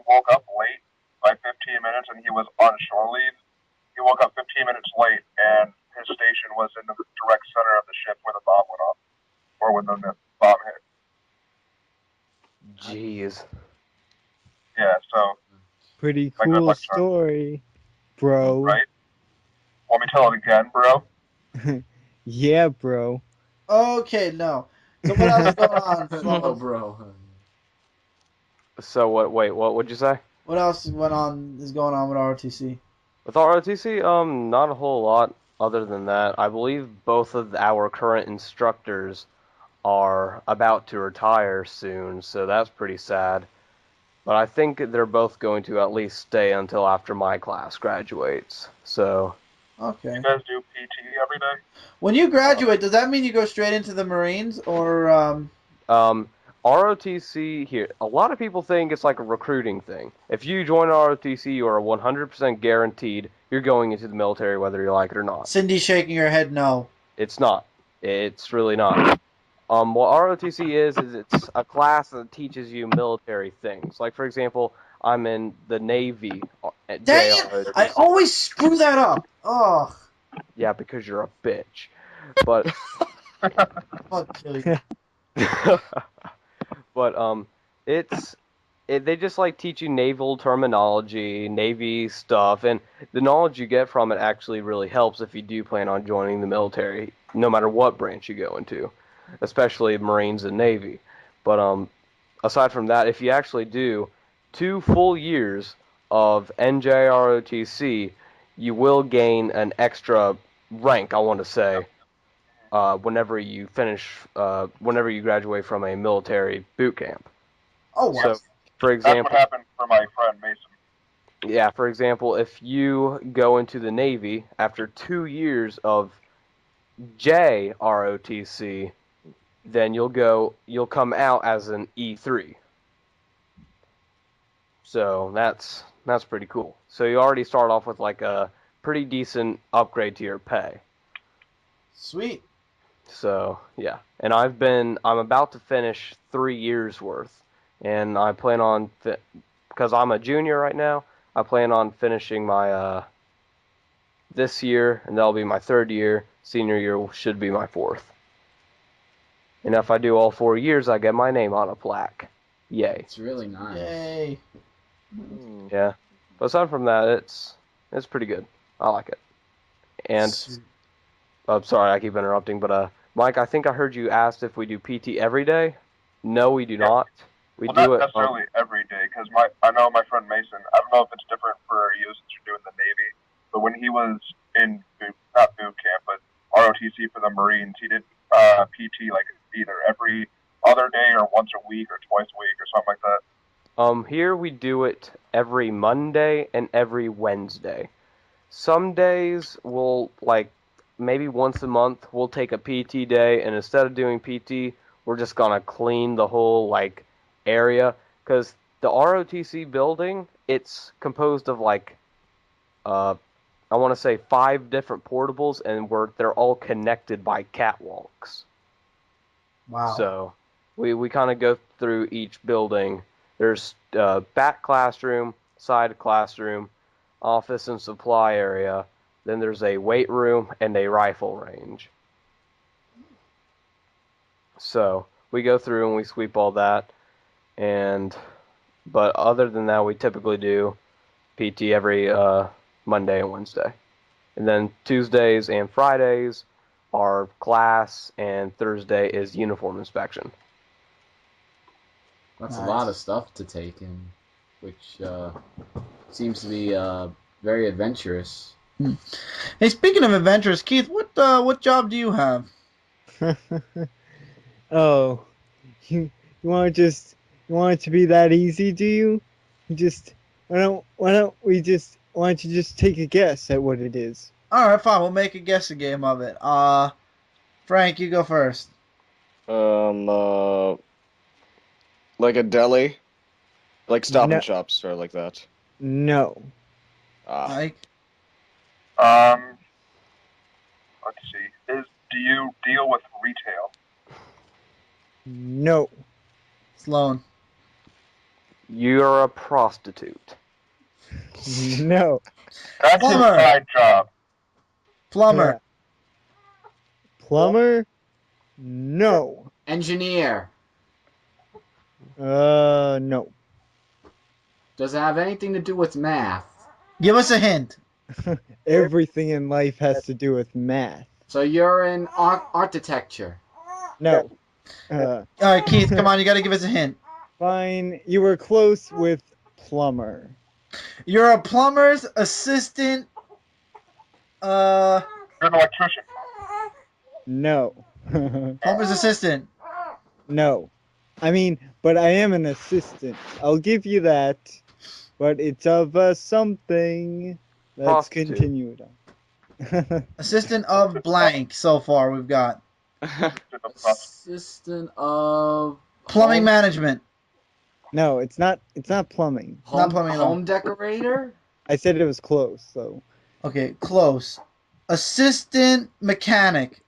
woke up late by 15 minutes, and he was on shore leave. He woke up 15 minutes late, and his station was in the direct center of the ship where the bomb went off, or when the bomb hit. Jeez. Yeah, so, Pretty My good cool luck charm. story, bro. right? Want me to tell it again, bro? Yeah, bro. Okay, no. So what else is going on, Oh, Sloan? bro. So what? Wait, what would you say? What else is going on with ROTC? With ROTC, not a whole lot other than that. I believe both of our current instructors are about to retire soon, so that's pretty sad. But I think they're both going to at least stay until after my class graduates. So, Okay. You guys do PT every day? When you graduate, does that mean you go straight into the Marines, or ROTC here, a lot of people think it's like a recruiting thing. If you join ROTC, you are 100% guaranteed you're going into the military whether you like it or not. Cindy shaking her head no? It's not. It's really not. What ROTC is it's a class that teaches you military things. Like, for example, I'm in the Navy at Dang it! JROTC. I always screw that up. Oh, Yeah, because you're a bitch. But I'll kill you. but they just like teach you naval terminology, Navy stuff, and the knowledge you get from it actually really helps if you do plan on joining the military, no matter what branch you go into, especially Marines and Navy. But aside from that, if you actually do 2 full years of NJROTC, you will gain an extra rank, I want to say, whenever you graduate from a military boot camp. Oh wow. So, for That's what example, happened for my friend Mason. yeah, for example, if you go into the Navy after 2 years of JROTC, then you'll come out as an E3. So that's pretty cool. So you already start off with like a pretty decent upgrade to your pay. Sweet. So yeah, and I'm about to finish 3 years worth, and I plan on because I'm a junior right now. I plan on finishing my this year, and that'll be my 3rd year. Senior year should be my 4th. And if I do all 4 years, I get my name on a plaque. Yay! It's really nice. Yay. Yeah, but aside from that, it's pretty good. I like it. And Sweet. I'm sorry, I keep interrupting, but Mike, I think I heard you asked if we do PT every day. No, we do not. We Well, do not it. necessarily every day, because I know my friend Mason. I don't know if it's different for you since you're doing the Navy, but when he was in not boot camp, but ROTC for the Marines, he did PT like either every other day or once a week or twice a week or something like that. Here we do it every Monday and every Wednesday. Some days we'll like maybe once a month we'll take a PT day, and instead of doing PT, we're just gonna clean the whole like area, because the ROTC building, it's composed of like I want to say 5 different portables, and they're all connected by catwalks. Wow. So we kind of go through each building. There's back classroom, side classroom, office and supply area. Then there's a weight room and a rifle range. So we go through and we sweep all that. But other than that, we typically do PT every Monday and Wednesday. And then Tuesdays and Fridays are class, and Thursday is uniform inspection. That's Nice. a lot of stuff to take in, which seems to be very adventurous. Hey, speaking of adventures, Keith, what job do you have? Oh, you want it to be that easy, do you? Why don't you just take a guess at what it is? All right, fine. We'll make a guessing game of it. Frank, you go first. Like a deli, like Stop No. and Shop, sort of like that. No. Mike. Let's see. Do you deal with retail? No. Sloan. You're a prostitute. No. That's a Plumber. side job. Plumber. Plumber? No. Engineer. No. Does it have anything to do with math? Give us a hint. Everything in life has to do with math. So you're in architecture. No. All right, Keith, come on, you got to give us a hint. Fine. You were close with plumber. You're a plumber's assistant. You're an electrician. No. Plumber's assistant. No. I mean, but I am an assistant. I'll give you that. But it's of a something. Let's Prostitute. continue it on. Assistant of blank so far we've got. Assistant of Plumbing home, management. No, it's not plumbing. home, Not plumbing at all. home decorator. I said it was close, so Okay, close. Assistant mechanic.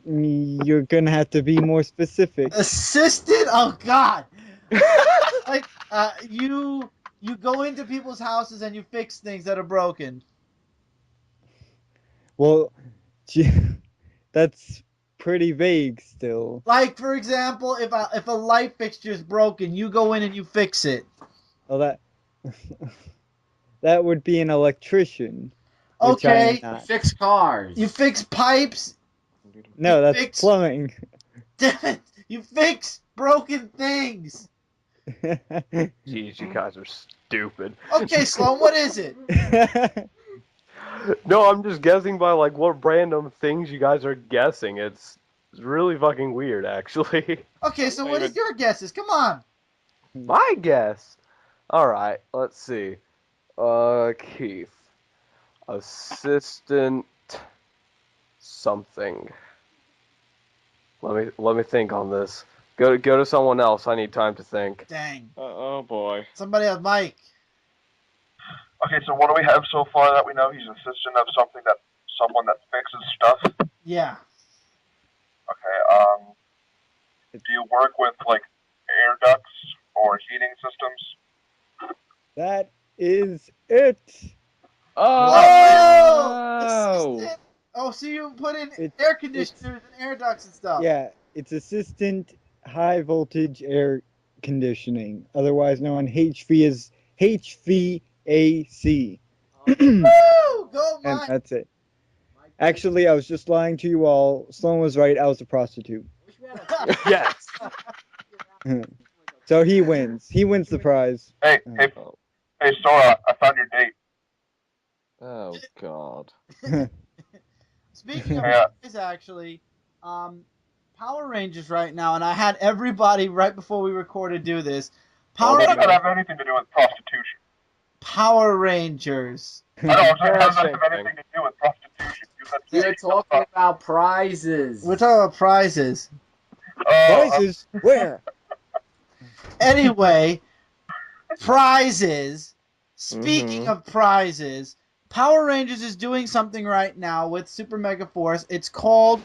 You're gonna have to be more specific. Assistant? Oh God! Like you go into people's houses and you fix things that are broken. Well, that's pretty vague still. Like for example, if a light fixture is broken, you go in and you fix it. Well, that would be an electrician. Which I am Okay, not. Fix cars. you fix pipes. No, you that's fix- plumbing. Damn it! You fix broken things. Jeez, you guys are stupid. Okay, Sloan, what is it? No, I'm just guessing by like what random things you guys are guessing. It's really fucking weird, actually. Okay, so what is your guesses? Come on. My guess. All right, let's see. Keith, assistant something. Let me think on this. Go to someone else. I need time to think. Dang. Oh boy. Somebody else, Mike. Okay, so what do we have so far that we know? He's an assistant of someone that fixes stuff. Yeah. Okay, do you work with, like, air ducts or heating systems? That is it. Oh! Assistant. Oh, so you put in air conditioners and air ducts and stuff. Yeah, it's assistant high voltage air conditioning, otherwise known as HVAC. Woo! Go, And Mike. that's it. Actually, I was just lying to you all. Sloan was right. I was a prostitute. Yes. So he wins. He wins the prize. Hey, Sora, I found your date. Oh god. Speaking of Yeah. is actually, Power Rangers right now, and I had everybody right before we recorded do this. Well, Power that doesn't have anything to do with prostitution. Power Rangers. I know, it doesn't Same have anything to do with prostitution. We're talking about prizes. We're talking about prizes. Prizes? Where? Anyway, prizes. Speaking of prizes, Power Rangers is doing something right now with Super Mega Force. It's called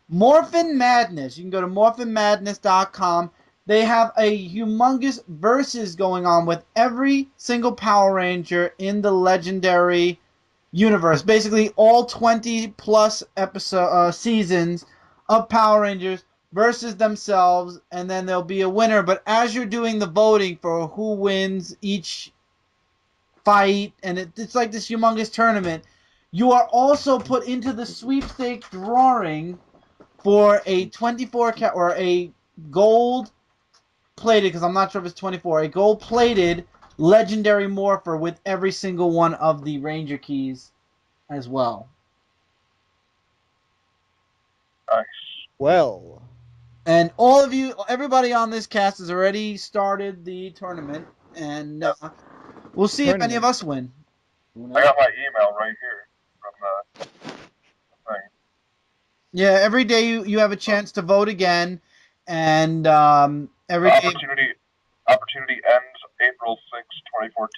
Morphin Madness. You can go to morphinmadness.com. They have a humongous versus going on with every single Power Ranger in the legendary universe. Basically, all 20 plus seasons of Power Rangers versus themselves, and then there'll be a winner. But as you're doing the voting for who wins each fight, and it's like this humongous tournament, you are also put into the sweepstakes drawing for a 24 or a gold plated, because I'm not sure if it's 24, a gold plated legendary morpher with every single one of the Ranger keys as well. Nice. Well, And all of you, everybody on this cast has already started the tournament, and we'll see if any of us win. I got my email right here from the thing. Yeah, every day you have a chance to vote again, and every day. Opportunity ends April 6, 2014,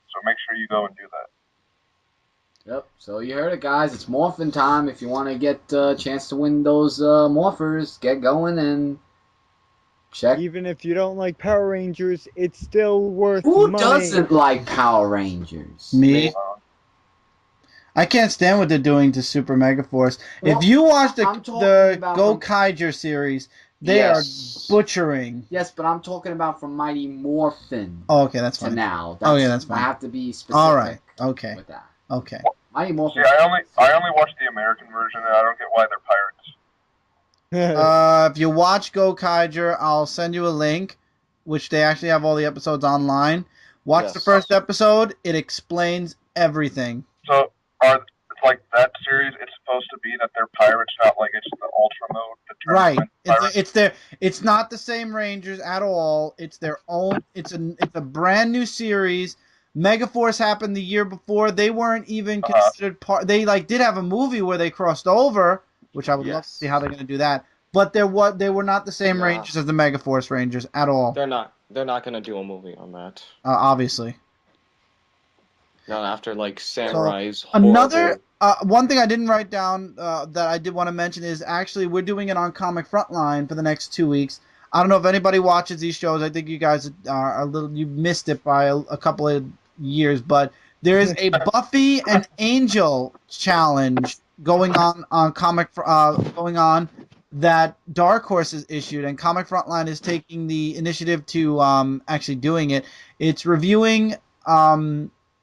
so make sure you go and do that. Yep, so you heard it, guys. It's morphin' time. If you want to get a chance to win those morphers, get going and check. even if you don't like Power Rangers, it's still worth Who money. doesn't like Power Rangers? Me. I can't stand what they're doing to Super Mega Force. Well, if you watch I'm talking the about Go from- Kaiger series, They Yes. are butchering. Yes, but I'm talking about from Mighty Morphin Oh, okay, that's to fine. now. That's fine. I have to be specific All right. Okay. with that. Okay. Mighty Morphin. See, I only watch the American version, and I don't get why they're pirates. If you watch Go Kaiger, I'll send you a link, which they actually have all the episodes online. Watch the Yes. first episode. It explains everything. So, it's like that series, it's supposed to be that they're pirates, not like it's the Ultra mode that turns Right. them into pirates. It's not the same Rangers at all. It's their own. It's a brand new series. Megaforce happened the year before. They weren't even considered part. They did have a movie where they crossed over, which I would love to see how they're going to do that. But they were not the same Rangers as the Megaforce Rangers at all. They're not going to do a movie on that. Obviously. Not after like Samurai's Another horrible... one thing I didn't write down that I did want to mention is actually we're doing it on Comic Frontline for the next 2 weeks. I don't know if anybody watches these shows. I think you guys are you missed it by a couple of years, but there is a Buffy and Angel challenge going on going on that Dark Horse has issued, and Comic Frontline is taking the initiative to actually doing it. It's reviewing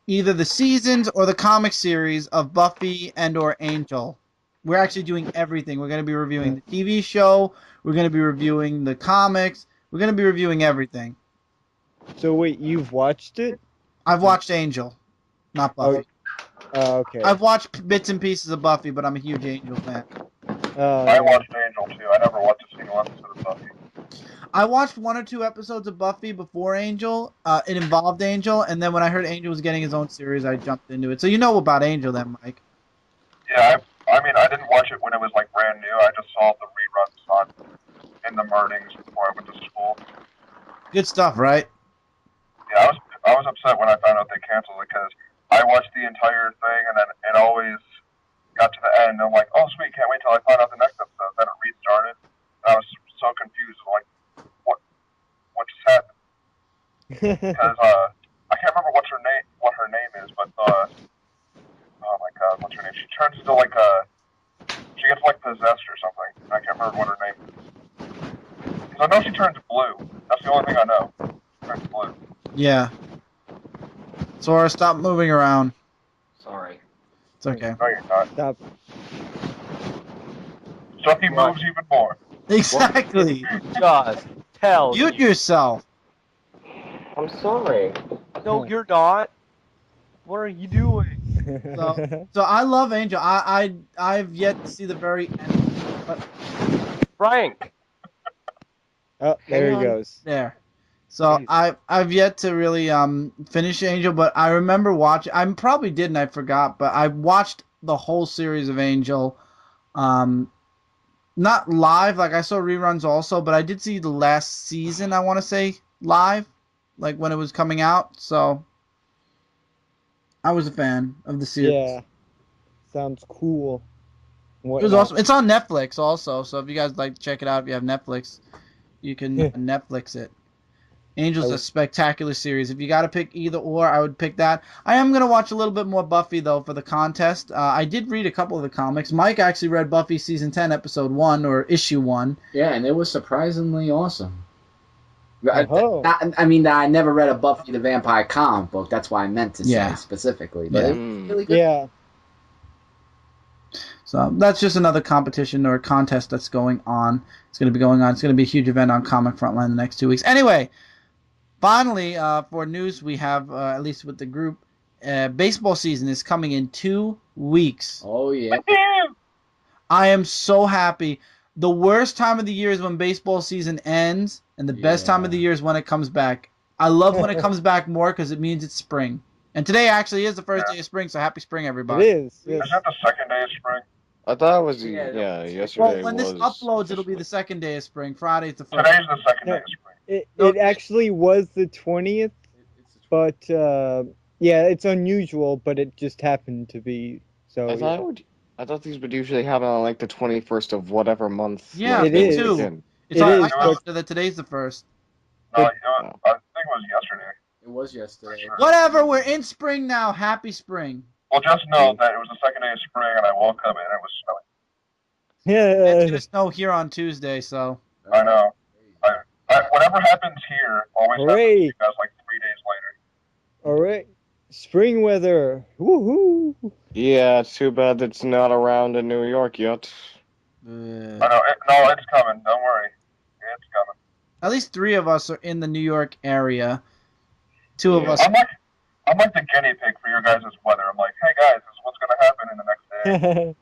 either the seasons or the comic series of Buffy and or Angel. We're actually doing everything. We're going to be reviewing the TV show. We're going to be reviewing the comics. We're going to be reviewing everything. So wait, you've watched it? I've watched Angel, not Buffy. Okay. I've watched bits and pieces of Buffy, but I'm a huge Angel fan. I watched Angel too. I never watched a single episode of Buffy. I watched 1 or 2 episodes of Buffy before Angel. It involved Angel, and then when I heard Angel was getting his own series, I jumped into it. So you know about Angel then, Mike. Yeah, I mean, I didn't watch it when it was like brand new. I just saw the reruns in the mornings before I went to school. Good stuff, right? Yeah, I was upset when I found out they canceled it because I watched the entire thing and then it always got to the end and I'm like, oh sweet, can't wait till I find out the next episode. Then it restarted and I was so confused, like, what just happened? Because I can't remember what her name is, but oh my god, what's her name? She turns into like she gets like possessed or something. I can't remember what her name is. Because I know she turns blue. That's the only thing I know. She turns blue. Yeah. Sora, stop moving around. Sorry. It's okay. No, you're not. Stop. So he moves even more. Exactly. Just tell Mute you. yourself. I'm sorry. No, you're not. What are you doing? So I love Angel. I've yet to see the very end. But Frank. Oh, there he goes. there. So I've yet to really finish Angel, but I remember watching. I probably didn't. I forgot, but I watched the whole series of Angel. Not live, like I saw reruns also, but I did see the last season. I want to say live, like when it was coming out. So I was a fan of the series. Yeah. Sounds cool. It was awesome. It's on Netflix also, so if you guys like to check it out, if you have Netflix, you can Netflix it. Angel's a spectacular series. If you got to pick either or, I would pick that. I am going to watch a little bit more Buffy, though, for the contest. I did read a couple of the comics. Mike actually read Buffy Season 10, Episode 1, or Issue 1. Yeah, and it was surprisingly awesome. Oh. I mean, I never read a Buffy the Vampire comic book. That's why I meant to say Yeah. specifically. But Yeah. it was really good. Yeah. So that's just another competition or contest that's going on. It's going to be going on. It's going to be a huge event on Comic Frontline the next 2 weeks. Anyway, finally, for news, we have, at least with the group, baseball season is coming in 2 weeks. Oh, yeah. I am so happy. The worst time of the year is when baseball season ends, and the best time of the year is when it comes back. I love when it comes back more because it means it's spring. And today actually is the first day of spring, so happy spring, everybody. It is. Yes. Is that the second day of spring? I thought it was yesterday. Well, when this uploads, it'll be the second day of spring. Friday's the first. Today's the second day of spring. It actually was the 20th, but yeah, it's unusual, but it just happened to be. So I thought these would usually happen on like the 21st of whatever month. Yeah, it me is. too. It's It on, is, I know that today's the first. No, you know what? I think it was yesterday. It was yesterday. Sure. Whatever, we're in spring now. Happy spring. Well, just know that it was the second day of spring, and I woke up and it was snowing. It's Yeah. gonna snow here on Tuesday, so I know. Whatever happens here always happens to Hooray. you guys like 3 days later. All right. Spring weather. Woohoo. Yeah, it's too bad it's not around in New York yet. I know. No, it's coming. Don't worry. It's coming. At least 3 of us are in the New York area. 2 of Yeah. us. I'm like the guinea pig for your guys' weather. I'm like, hey guys, this is what's gonna happen in the next day.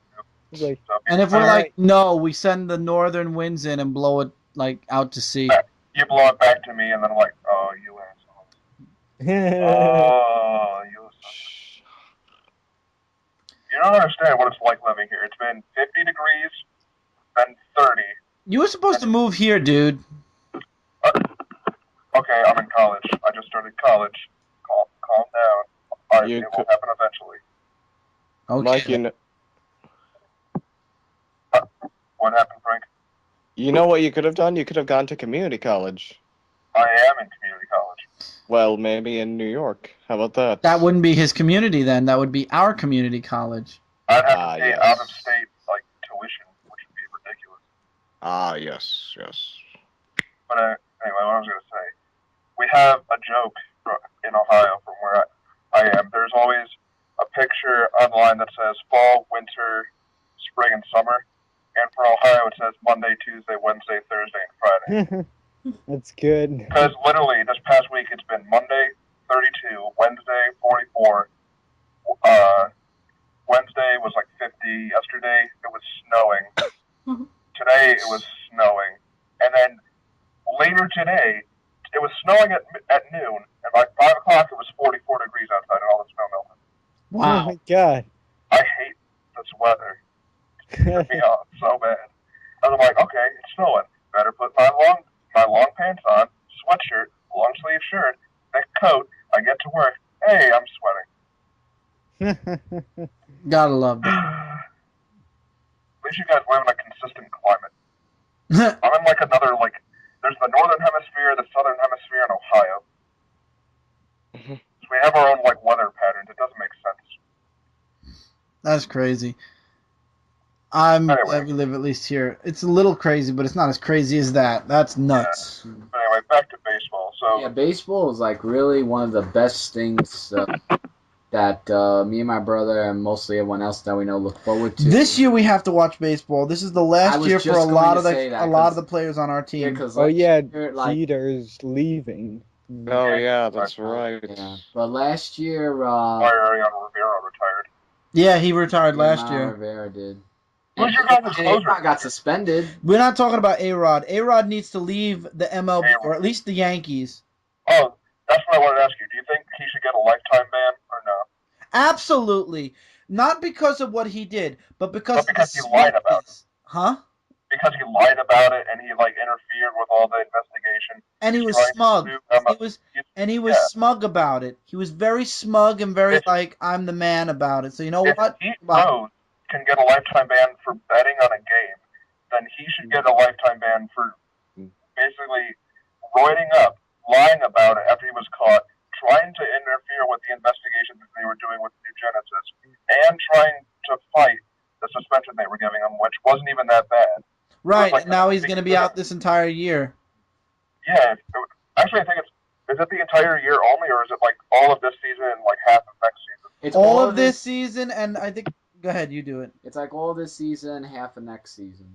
It's like, So And if we're All like, right. no, we send the northern winds in and blow it like out to sea. you blow it back to me, and then I'm like, oh, you assholes. Oh, you assholes. You don't understand what it's like living here. It's been 50 degrees, then 30. You were supposed to move here, dude. Okay, I'm in college. I just started college. Calm down. You It will could- happen eventually. Okay. Mike, What happened, Frank? you know what you could have done? You could have gone to community college. I am in community college. Well, maybe in New York. How about that? That wouldn't be his community then. That would be our community college. I'd have Ah, to pay yes. out of state like tuition, which would be ridiculous. Ah, yes, yes. But anyway, what I was going to say, we have a joke in Ohio from where I am. There's always a picture online that says fall, winter, spring, and summer. And for Ohio, it says Monday, Tuesday, Wednesday, Thursday, and Friday. That's good. Because literally, this past week, it's been Monday, 32, Wednesday, 44. Wednesday was like 50. Yesterday, it was snowing. Today, it was snowing. And then later today, it was snowing at noon. And by 5 o'clock, it was 44 degrees outside and all the snow melted. Oh Wow. my god. I hate this weather. It me off so bad. And I'm like, okay, it's snowing. Better put my long pants on, sweatshirt, long sleeve shirt, thick coat. I get to work. Hey, I'm sweating. Gotta love that. At least you guys live in a consistent climate. I'm in like another, like, there's the northern hemisphere, the southern hemisphere, and Ohio. So we have our own, like, weather patterns. It doesn't make sense. That's crazy. I'm Anyway. glad we live at least here. It's a little crazy, but it's not as crazy as that. That's nuts. But anyway, back to baseball. So, Yeah, baseball is like really one of the best things that me and my brother and mostly everyone else that we know look forward to. This year we have to watch baseball. This is the I last was year for just a going lot to of say the that, a lot of 'cause- the players on our Yeah, team. 'cause Oh last yeah, year, like, Jeter's leaving. Oh, yeah, that's right. yeah. But last year, Mariano Rivera retired. Yeah, he retired last Mariano year. Rivera did. Who's your guys' And closer? A-Rod got suspended. We're not talking about A-Rod. A-Rod needs to leave the MLB, A-Rod. or at least the Yankees. Oh, that's what I wanted to ask you. Do you think he should get a lifetime ban or no? Absolutely. Not because of what he did, but because But because of the he lied about it. smugness. Huh? Because he lied about it and he like interfered with all the investigation. And he He's was trying to smug. sue He was yeah. smug about it. He was very smug and very If- like, I'm the man about it. So you know If what? Pete Bye. Rose can get a lifetime ban for betting on a game, then he should get a lifetime ban for basically roiding up, lying about it after he was caught, trying to interfere with the investigation that they were doing with New Genesis, and trying to fight the suspension they were giving him, which wasn't even that bad. Right. like and now a he's big going to be deal. out this entire year. Yeah, actually, I think is it the entire year only, or is it like all of this season and like half of next season? It's All of this season, and I think. Go ahead, you do it. It's like all this season, half of next season.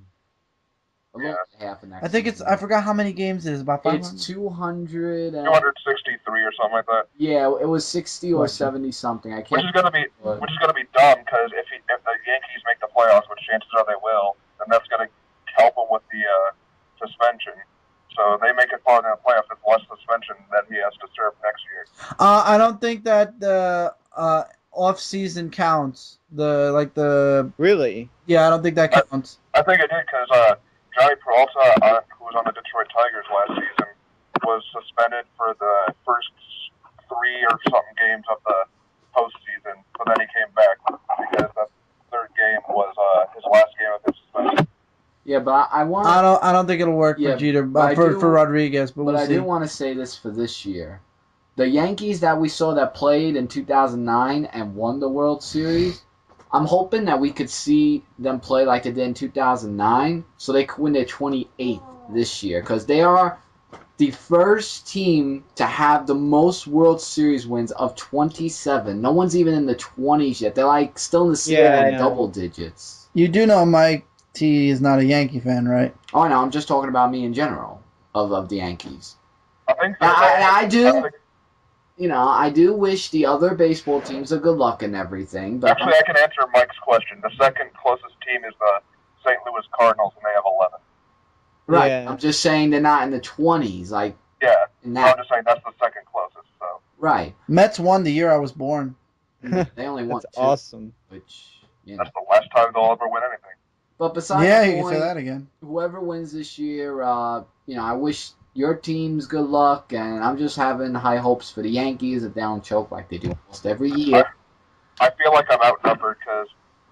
A little bit half of next I think it's. season. I forgot how many games it is. About 500. It's 200 and 263 or something like that. yeah, it was 60 or Gotcha. 70 something. I Which can't. is gonna be but- dumb because if the Yankees make the playoffs, which chances are they will, then that's gonna help them with the suspension. So they make it far in the playoffs. It's less suspension that he has to serve next year. I don't think that the off season counts. The Really? yeah, I don't think that counts. I think it did because Johnny Peralta, who was on the Detroit Tigers last season, was suspended for the first 3 or something games of the postseason, but then he came back because the third game was his last game of his suspension. Yeah, but I want. I don't think it'll work Yeah, for Jeter, but I for do- Rodriguez, but But we'll I see. do want to say this for this year. The Yankees that we saw that played in 2009 and won the World Series, I'm hoping that we could see them play like they did in 2009 so they could win their 28th this year because they are the first team to have the most World Series wins of 27. No one's even in the 20s yet. They're like still in the Yeah, I know. double digits. You do know Mike T is not a Yankee fan, right? Oh, no, I'm just talking about me in general of the Yankees. I think Now, I do, think- I do wish the other baseball teams a good luck and everything. But Actually, I can answer Mike's question. The second closest team is the St. Louis Cardinals, and they have 11. right, Yeah. I'm just saying they're not in the 20s, like Yeah, in no, I'm that. just saying that's the second closest. So Right, Mets won the year I was born. they only won That's 2, awesome. which that's the last time they'll ever win anything. But besides Yeah, the you can say point, that again. whoever wins this year, I wish your teams good luck, and I'm just having high hopes for the Yankees that they don't choke like they do almost every year. I feel like I'm outnumbered because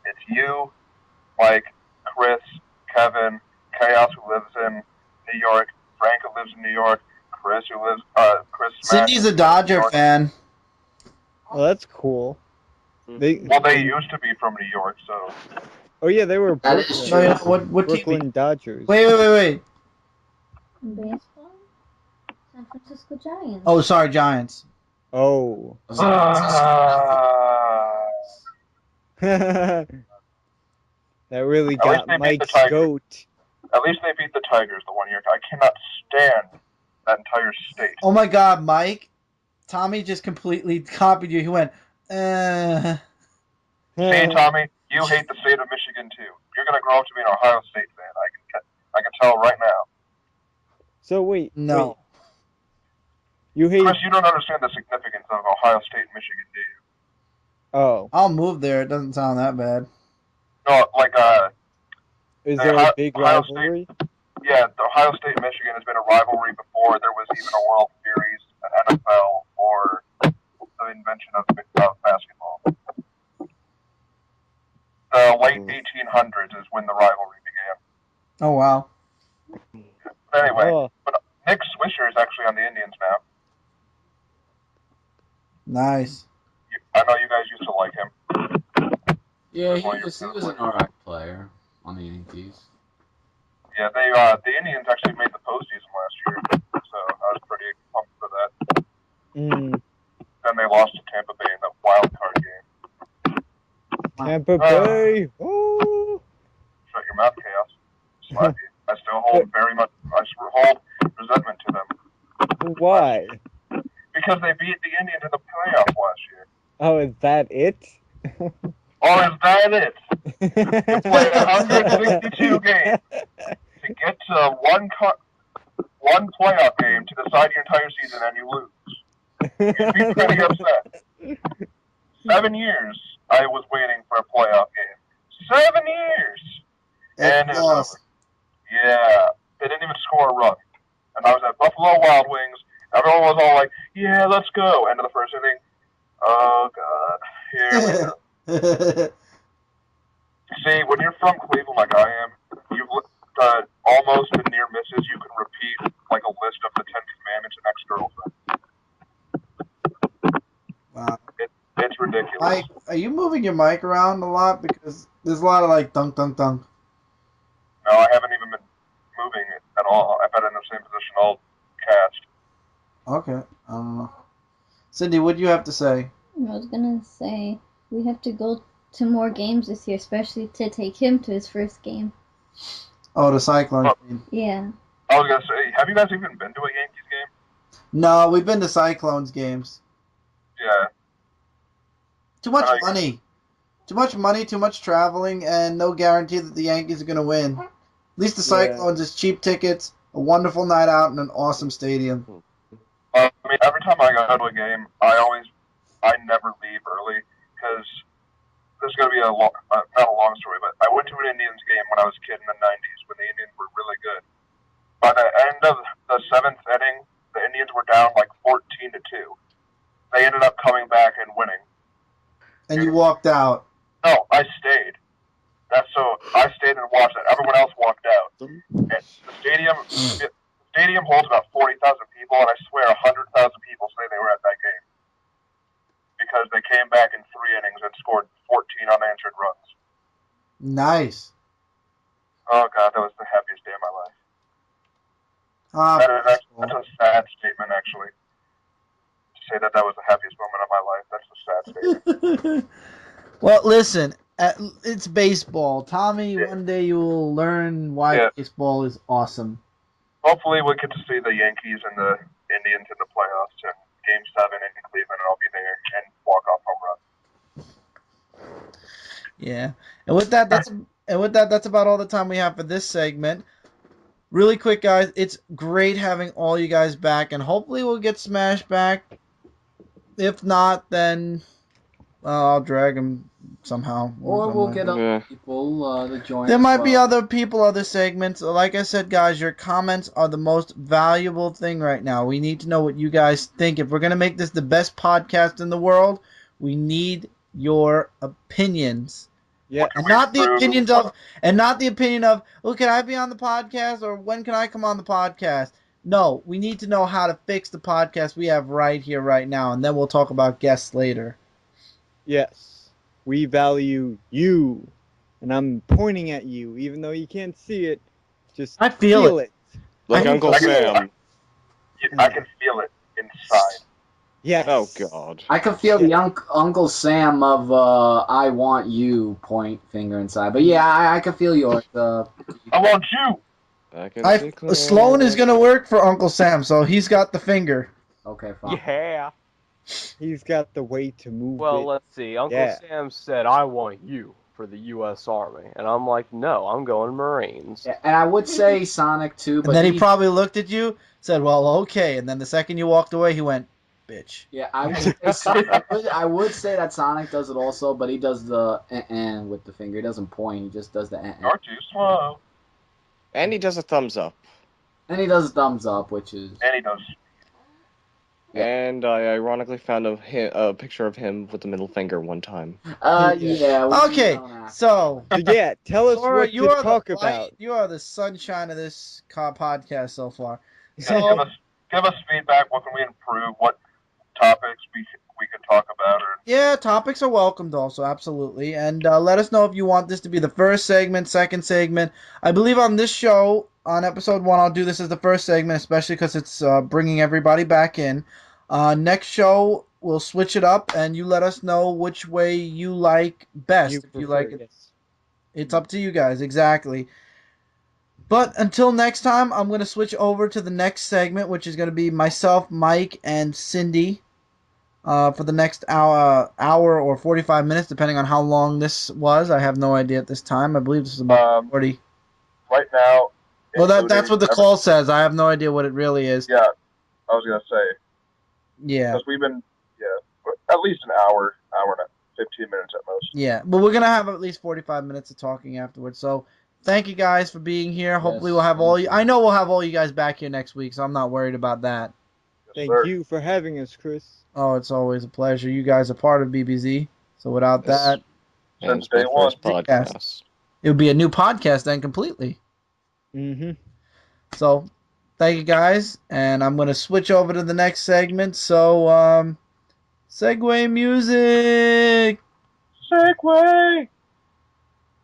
it's you, Mike, Chris, Kevin, Chaos, who lives in New York, Frank, who lives in New York, Chris, Chris Smash. Cindy's a Dodger fan. Well, that's cool. They, Well, they used to be from New York, so. oh yeah, they were That is Brooklyn, No, yeah, what team? Brooklyn Dodgers. Wait. Baseball? San Francisco Giants. Oh, sorry, Giants. Oh. That really At least got they beat the Mike's Tigers. goat. At least they beat the Tigers the one year. I cannot stand that entire state. Oh my God, Mike. Tommy just completely copied you. He went, See, Tommy, you hate the state of Michigan too. You're gonna grow up to be an Ohio State fan. I can tell right now. So wait, no. you hate? Chris, you don't understand the significance of Ohio State and Michigan, do you? Oh, I'll move there. It doesn't sound that bad. No, like is the there Ohio- a big Ohio rivalry? yeah, the Ohio State and Michigan has been a rivalry before there was even a World Series, an NFL, or the invention of basketball. The late 1800s is when the rivalry began. Oh, wow. But anyway, Oh, Nick Swisher is actually on the Indians now. Nice. I know you guys used to like him. Yeah, That's he one of your was favorite an alright player on the Yankees. Yeah, the Indians actually made the postseason last year, so I was pretty pumped for that. Then they lost to Tampa Bay in the wild card game. Tampa Bay. Oh. Shut your mouth, Chaos. Slap you. I still hold hold resentment to them. Why? Because they beat the Indians in the playoffs last year. Oh, is that it? Or is that it? You play 162 games to get to one playoff game to decide your entire season and you lose. You'd be pretty upset. 7 years I was waiting for a playoff game. 7 years! And it was lost. over. Yeah, they didn't even score a run. And I was at Buffalo Wild Wings. Everyone was all like, yeah, let's go. End of the first inning. Oh, God. Here we go. See, when you're from Cleveland like I am, you've almost and near misses. You can repeat like a list of the 10 Commandments and ex-girlfriend. Wow. It's ridiculous. Mike, are you moving your mic around a lot? Because there's a lot of like dunk, dunk, dunk. No, I haven't even been moving it at all. I've been in the same position all cast. Okay. I don't know. Cindy, what do you have to say? I was gonna say we have to go to more games this year, especially to take him to his first game. Oh, the Cyclones. Yeah. I was going to say, have you guys even been to a Yankees game? No, we've been to Cyclones games. Yeah. Too much money. Too much money, too much traveling, and no guarantee that the Yankees are going to win. At least the Cyclones is cheap tickets, a wonderful night out, and an awesome stadium. I mean, every time I go to a game, I never leave early because this is going to be not a long story, but I went to an Indians game when I was a kid in the 90s when the Indians were really good. By the end of the 7th inning, the Indians were down like 14-2. They ended up coming back and winning. And you walked out. No, I stayed. I stayed and watched it. Everyone else walked out. And the stadium holds about 40,000 people, and I swear 100,000 people say they were at that game because they came back in 3 innings and scored 14 unanswered runs. Nice. Oh God, that was the happiest day of my life. That's a sad statement, actually. To say that was the happiest moment of my life, that's a sad statement. Well, listen, it's baseball. Tommy, one day you will learn why baseball is awesome. Hopefully we'll get to see the Yankees and the Indians in the playoffs and Game 7 in Cleveland, and I'll be there and walk off home run. Yeah. And with that, that's about all the time we have for this segment. Really quick, guys, it's great having all you guys back, and hopefully we'll get Smash back. If not, then I'll drag him somehow. Or we'll get other people to join. There might be other people, other segments. Like I said, guys, your comments are the most valuable thing right now. We need to know what you guys think. If we're going to make this the best podcast in the world, we need your opinions. Yeah. And not the opinion of, oh, can I be on the podcast, or when can I come on the podcast? No, we need to know how to fix the podcast we have right here, right now, and then we'll talk about guests later. Yes. We value you. And I'm pointing at you, even though you can't see it. Just I feel it. Like Uncle Sam. I can feel it inside. Yes. Oh, God. I can feel the Uncle Sam of I want you point finger inside. But yeah, I can feel yours. I want you. Sloan is going to work for Uncle Sam, so he's got the finger. Okay, fine. Yeah. He's got the way to move Well, it. let's see. Uncle Sam said, I want you for the U.S. Army. And I'm like, no, I'm going Marines. Yeah, and I would say Sonic too, but and then he probably looked at you, said, well, okay. And then the second you walked away, he went, bitch. Yeah, I would say that Sonic does it also, but he does the with the finger. He doesn't point. He just does the You're too slow. And he does a thumbs up. And he does a thumbs up, which is... And he does. And I ironically found a picture of him with the middle finger one time. Yeah. Okay, so... Yeah, tell us what to talk about. You are the sunshine of this podcast so far. So, give us feedback. What can we improve? What topics we can talk about? Yeah, topics are welcomed also, absolutely. And let us know if you want this to be the first segment, second segment. I believe on this show, on episode 1, I'll do this as the first segment, especially because it's bringing everybody back in. Next show, we'll switch it up, and you let us know which way you like best. If you like it, it's up to you guys, exactly. But until next time, I'm going to switch over to the next segment, which is going to be myself, Mike, and Cindy for the next hour or 45 minutes, depending on how long this was. I have no idea at this time. I believe this is about 40. Right now... Well, that's what the call says. I have no idea what it really is. Yeah, I was going to say. Yeah. Because we've been, at least an hour and 15 minutes at most. Yeah, but we're going to have at least 45 minutes of talking afterwards. So thank you guys for being here. Hopefully we'll have all you... I know we'll have all you guys back here next week, so I'm not worried about that. Thank you for having us, Chris. Oh, it's always a pleasure. You guys are part of BBZ, so without that... Since day one. Podcast. It would be a new podcast then completely. Mm-hmm. So, thank you guys, and I'm going to switch over to the next segment. So, segue music! Segue!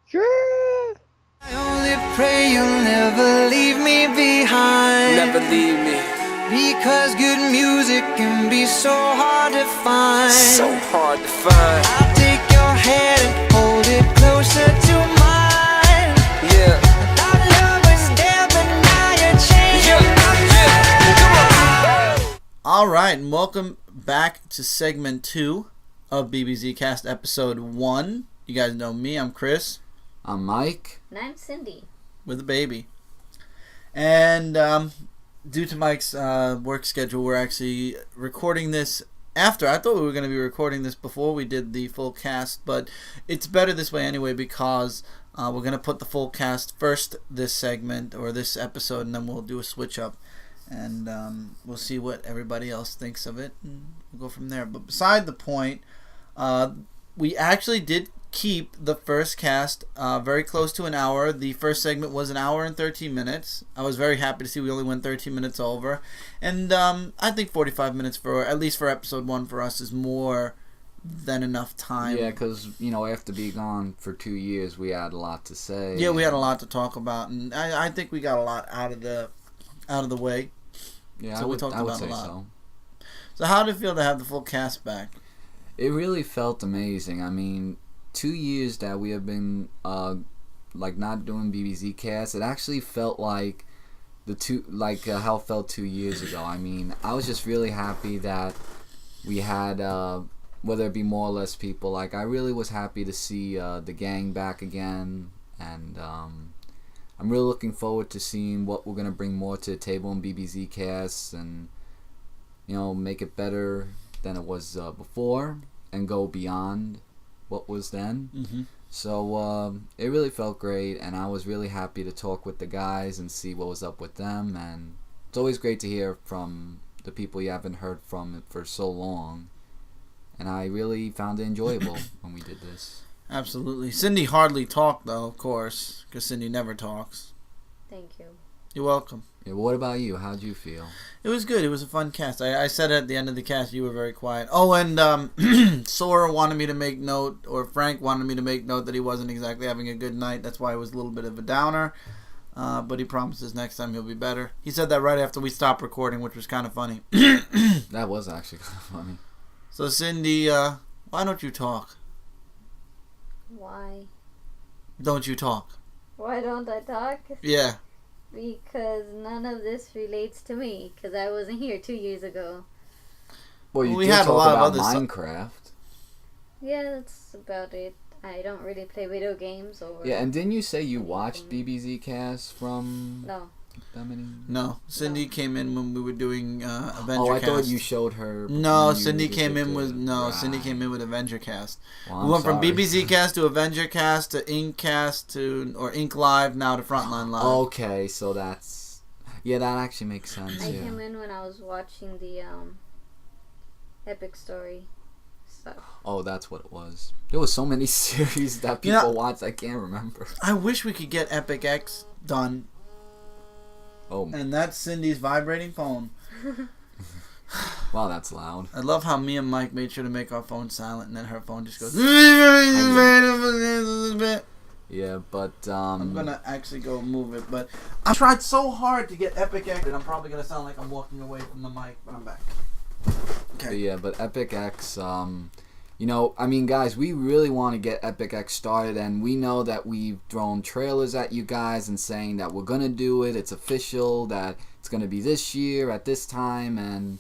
Sure! I only pray you'll never leave me behind. Never leave me. Because good music can be so hard to find. So hard to find. I'll take your hand and hold it closer to mine. Yeah. Our love was there, but now you're changing my mind. Alright, and welcome back to segment 2 of BBZ Cast episode 1. You guys know me, I'm Chris. I'm Mike. And I'm Cindy. With a baby. And due to Mike's work schedule, we're actually recording this after. I thought we were going to be recording this before we did the full cast, but it's better this way anyway because we're going to put the full cast first this segment or this episode, and then we'll do a switch up. And we'll see what everybody else thinks of it, and we'll go from there. But beside the point, we actually did keep the first cast very close to an hour. The first segment was an hour and 13 minutes. I was very happy to see we only went 13 minutes over. And I think 45 minutes, for at least for episode 1 for us, is more than enough time. Yeah, because, after being gone for 2 years, we had a lot to say. Yeah, we had a lot to talk about. And I think we got a lot out of the out of the way. Yeah, So I we would, talked I would about say a lot. so. So how did it feel to have the full cast back? It really felt amazing. I mean, 2 years that we have been like not doing BBZ Cast, it actually felt like how it felt 2 years ago. I mean, I was just really happy that we had whether it be more or less people. Like, I really was happy to see the gang back again, and I'm really looking forward to seeing what we're gonna bring more to the table in BBZ Cast, and make it better than it was before, and go beyond what was then. Mm-hmm. So it really felt great, and I was really happy to talk with the guys and see what was up with them. And it's always great to hear from the people you haven't heard from for so long. And I really found it enjoyable when we did this. Absolutely. Cindy hardly talked, though, of course, because Cindy never talks. Thank you. You're welcome. Yeah, what about you? How'd you feel? It was good. It was a fun cast. I said at the end of the cast you were very quiet. Oh, and Sora wanted me to make note, or Frank wanted me to make note that he wasn't exactly having a good night. That's why it was a little bit of a downer. But he promises next time he'll be better. He said that right after we stopped recording, which was kind of funny. That was actually kind of funny. So, Cindy, why don't you talk? Why? Don't you talk? Why don't I talk? Yeah. Because none of this relates to me, because I wasn't here 2 years ago. Well, you We did had a talk lot of about other Minecraft. Yeah, that's about it. I don't really play video games or... Yeah, and didn't you say you watched BBZ Cast from... No. That many? No. Cindy came in when we were doing Avenger Oh, I Cast. thought you showed her... No, you Cindy just came looked in at with... it. No, Right. Cindy came in with Avenger Cast. Well, We I'm went from sorry. BBZ Cast to Avenger Cast to Ink Cast to... Or Ink Live, now to Frontline Live. Okay, so that's... Yeah, that actually makes sense, I yeah. came in when I was watching the Epic Story stuff. Oh, that's what it was. There was so many series that people watched, I can't remember. I wish we could get Epic X done. Oh, And that's Cindy's vibrating phone. wow, that's loud. I love how me and Mike made sure to make our phone silent, and then her phone just goes... Yeah, but, I'm gonna actually go move it, but I tried so hard to get Epic X, and I'm probably gonna sound like I'm walking away from the mic, but I'm back. But yeah, but Epic X, I mean, guys, we really want to get Epic X started, and we know that we've thrown trailers at you guys and saying that we're gonna do it, it's official, that it's gonna be this year at this time, and,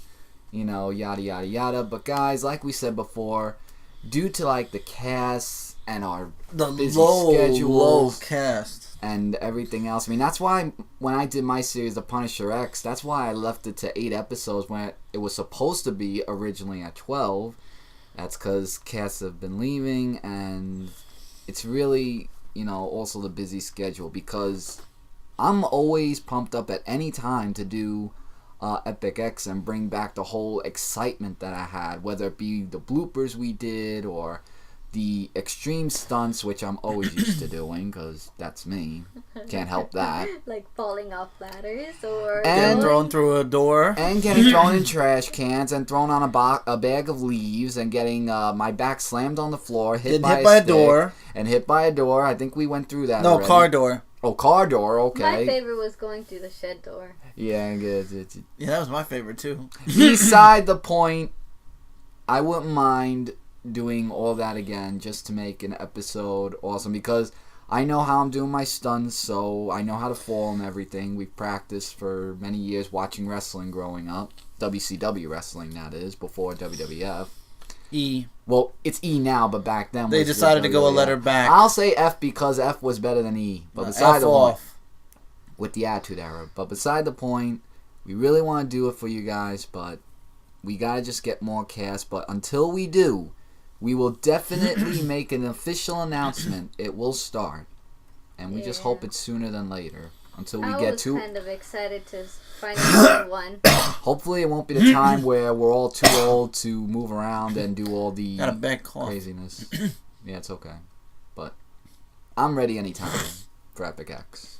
yada, yada, yada. But guys, like we said before, due to, like, the cast and our busy schedules cast and everything else. I mean, that's why when I did my series, The Punisher X, that's why I left it to 8 episodes when it was supposed to be originally at 12. That's because casts have been leaving, and it's really, also the busy schedule, because I'm always pumped up at any time to do Epic X and bring back the whole excitement that I had, whether it be the bloopers we did or the extreme stunts, which I'm always used to doing, because that's me. Can't help that. Like falling off ladders or... and thrown through a door. And getting thrown in trash cans and thrown on a bag of leaves and getting my back slammed on the floor, hit by a door. And hit by a door. I think we went through that No, already. car door. Oh, car door, okay. My favorite was going through the shed door. Yeah, good. Yeah, that was my favorite, too. Beside the point, I wouldn't mind doing all that again just to make an episode awesome, because I know how I'm doing my stunts, so I know how to fall and everything. We've practiced for many years watching wrestling growing up. WCW wrestling, that is, before WWF. E. Well, it's E now, but back then They decided to go a WWF. letter back. I'll say F because F was better than E. But beside F the point, off. with the Attitude Era. But beside the point, we really want to do it for you guys, but we gotta just get more cast. But until we do, we will definitely make an official announcement. It will start, and we just hope it's sooner than later. Until we get to. I was kind of excited to find another one. Hopefully, it won't be the time where we're all too old to move around and do all the Got a bad cough. craziness. Yeah, it's okay, but I'm ready anytime for Epic X.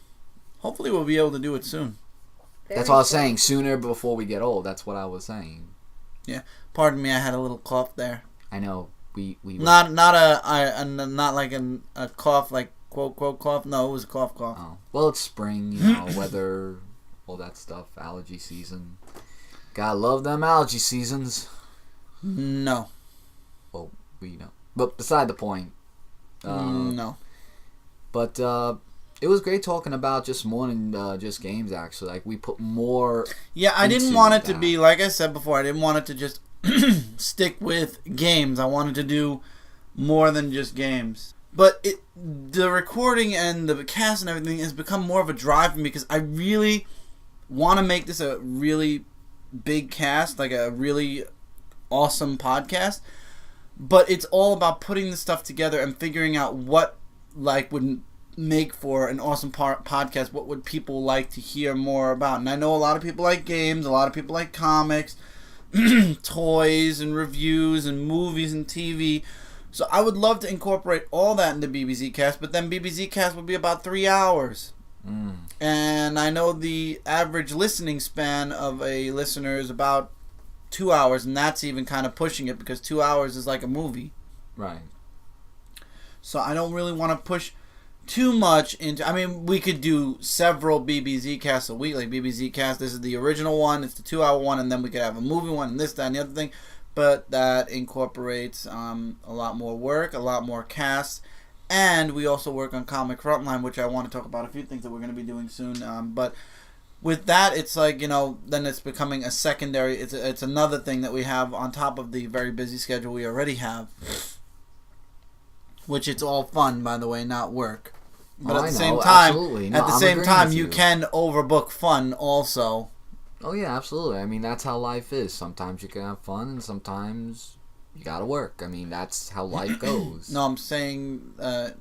Hopefully, we'll be able to do it soon. That's what I was saying. Sooner before we get old. That's what I was saying. Yeah. Pardon me, I had a little cough there. I know. We not like a cough like quote cough. No, it was a cough. Oh. Well, it's spring, weather all that stuff. Allergy season. Gotta love them allergy seasons. No. Well, we know. But beside the point. No. But it was great talking about just more than just games, actually. Like, we put more. Yeah, I didn't into want it to that. be, like I said before, I didn't want it to just stick with games. I wanted to do more than just games. But the recording and the cast and everything has become more of a drive for me because I really want to make this a really big cast, like a really awesome podcast. But it's all about putting the stuff together and figuring out what would make for an awesome podcast. What would people like to hear more about? And I know a lot of people like games, a lot of people like comics, toys and reviews and movies and TV. So I would love to incorporate all that into BBZ Cast, but then BBZ Cast would be about 3 hours. And I know the average listening span of a listener is about 2 hours, and that's even kind of pushing it because 2 hours is like a movie. Right. So I don't really want to push too much into... I mean, we could do several BBZ Casts a week, like BBZ Cast. This is the original one, it's the 2 hour one, and then we could have a movie one, and this, that, and the other thing. But that incorporates a lot more work, a lot more casts, and we also work on Comic Frontline, which I want to talk about a few things that we're going to be doing soon. But with that, it's like, then it's becoming a secondary, it's another thing that we have on top of the very busy schedule we already have. Which it's all fun, by the way, not work. But at the same time, you can overbook fun also. Oh, yeah, absolutely. I mean, that's how life is. Sometimes you can have fun, and sometimes you gotta work. I mean, that's how life goes. No, I'm saying... I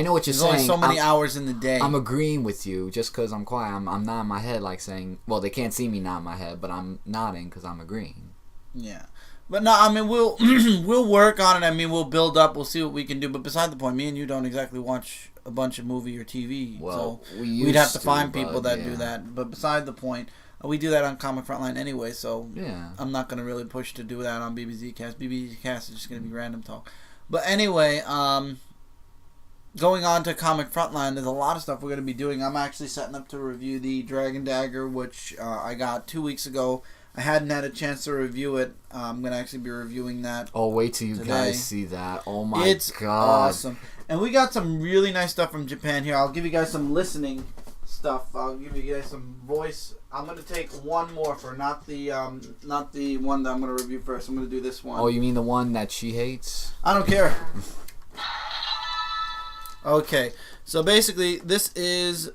know what you're saying. There's only so many hours in the day. I'm agreeing with you just because I'm quiet. I'm nodding my head like saying... Well, they can't see me nod my head, but I'm nodding because I'm agreeing. Yeah. But no, I mean, we'll we'll work on it. I mean, we'll build up. We'll see what we can do. But beside the point, me and you don't exactly watch a bunch of movie or TV. Well, so we'd have to find people that do that. But beside the point... We do that on Comic Frontline anyway, so yeah. I'm not going to really push to do that on BBZ Cast. BBZ Cast is just going to be random talk. But anyway, going on to Comic Frontline, there's a lot of stuff we're going to be doing. I'm actually setting up to review the Dragon Dagger, which I got 2 weeks ago. I hadn't had a chance to review it. I'm going to actually be reviewing that. Oh, wait till you guys see that. Oh my God. It's awesome. And we got some really nice stuff from Japan here. I'll give you guys some listening stuff. I'll give you guys some voice. I'm gonna take one more for not the one that I'm gonna review first. I'm gonna do this one. Oh, you mean the one that she hates? I don't care. Okay, so basically this is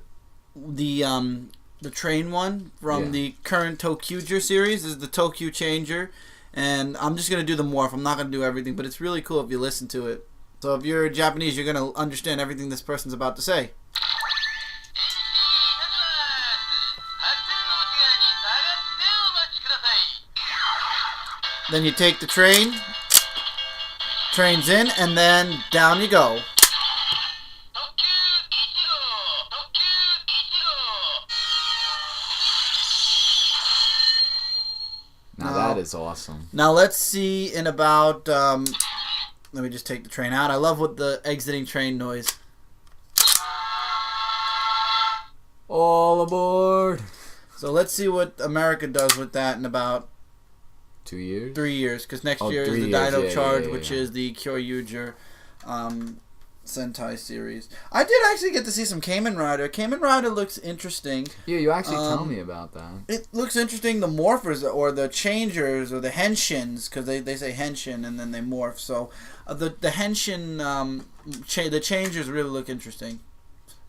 the train one from the current Tokyuger series. This is the Tokyo Changer, and I'm just gonna do the morph. I'm not gonna do everything, but it's really cool if you listen to it. So if you're Japanese, you're gonna understand everything this person's about to say. Then you take the train, train's in, and then down you go. Now that is awesome. Now let's see in about, let me just take the train out. I love what the exiting train noise. All aboard. So let's see what America does with that in about 2 years? 3 years, because next year is the Dino Charge, which is the Kyoryuger Sentai series. I did actually get to see some Kamen Rider. Kamen Rider looks interesting. Yeah, you actually tell me about that. It looks interesting. The morphers, or the changers, or the henshins, because they say henshin and then they morph. So the henshin, the changers really look interesting.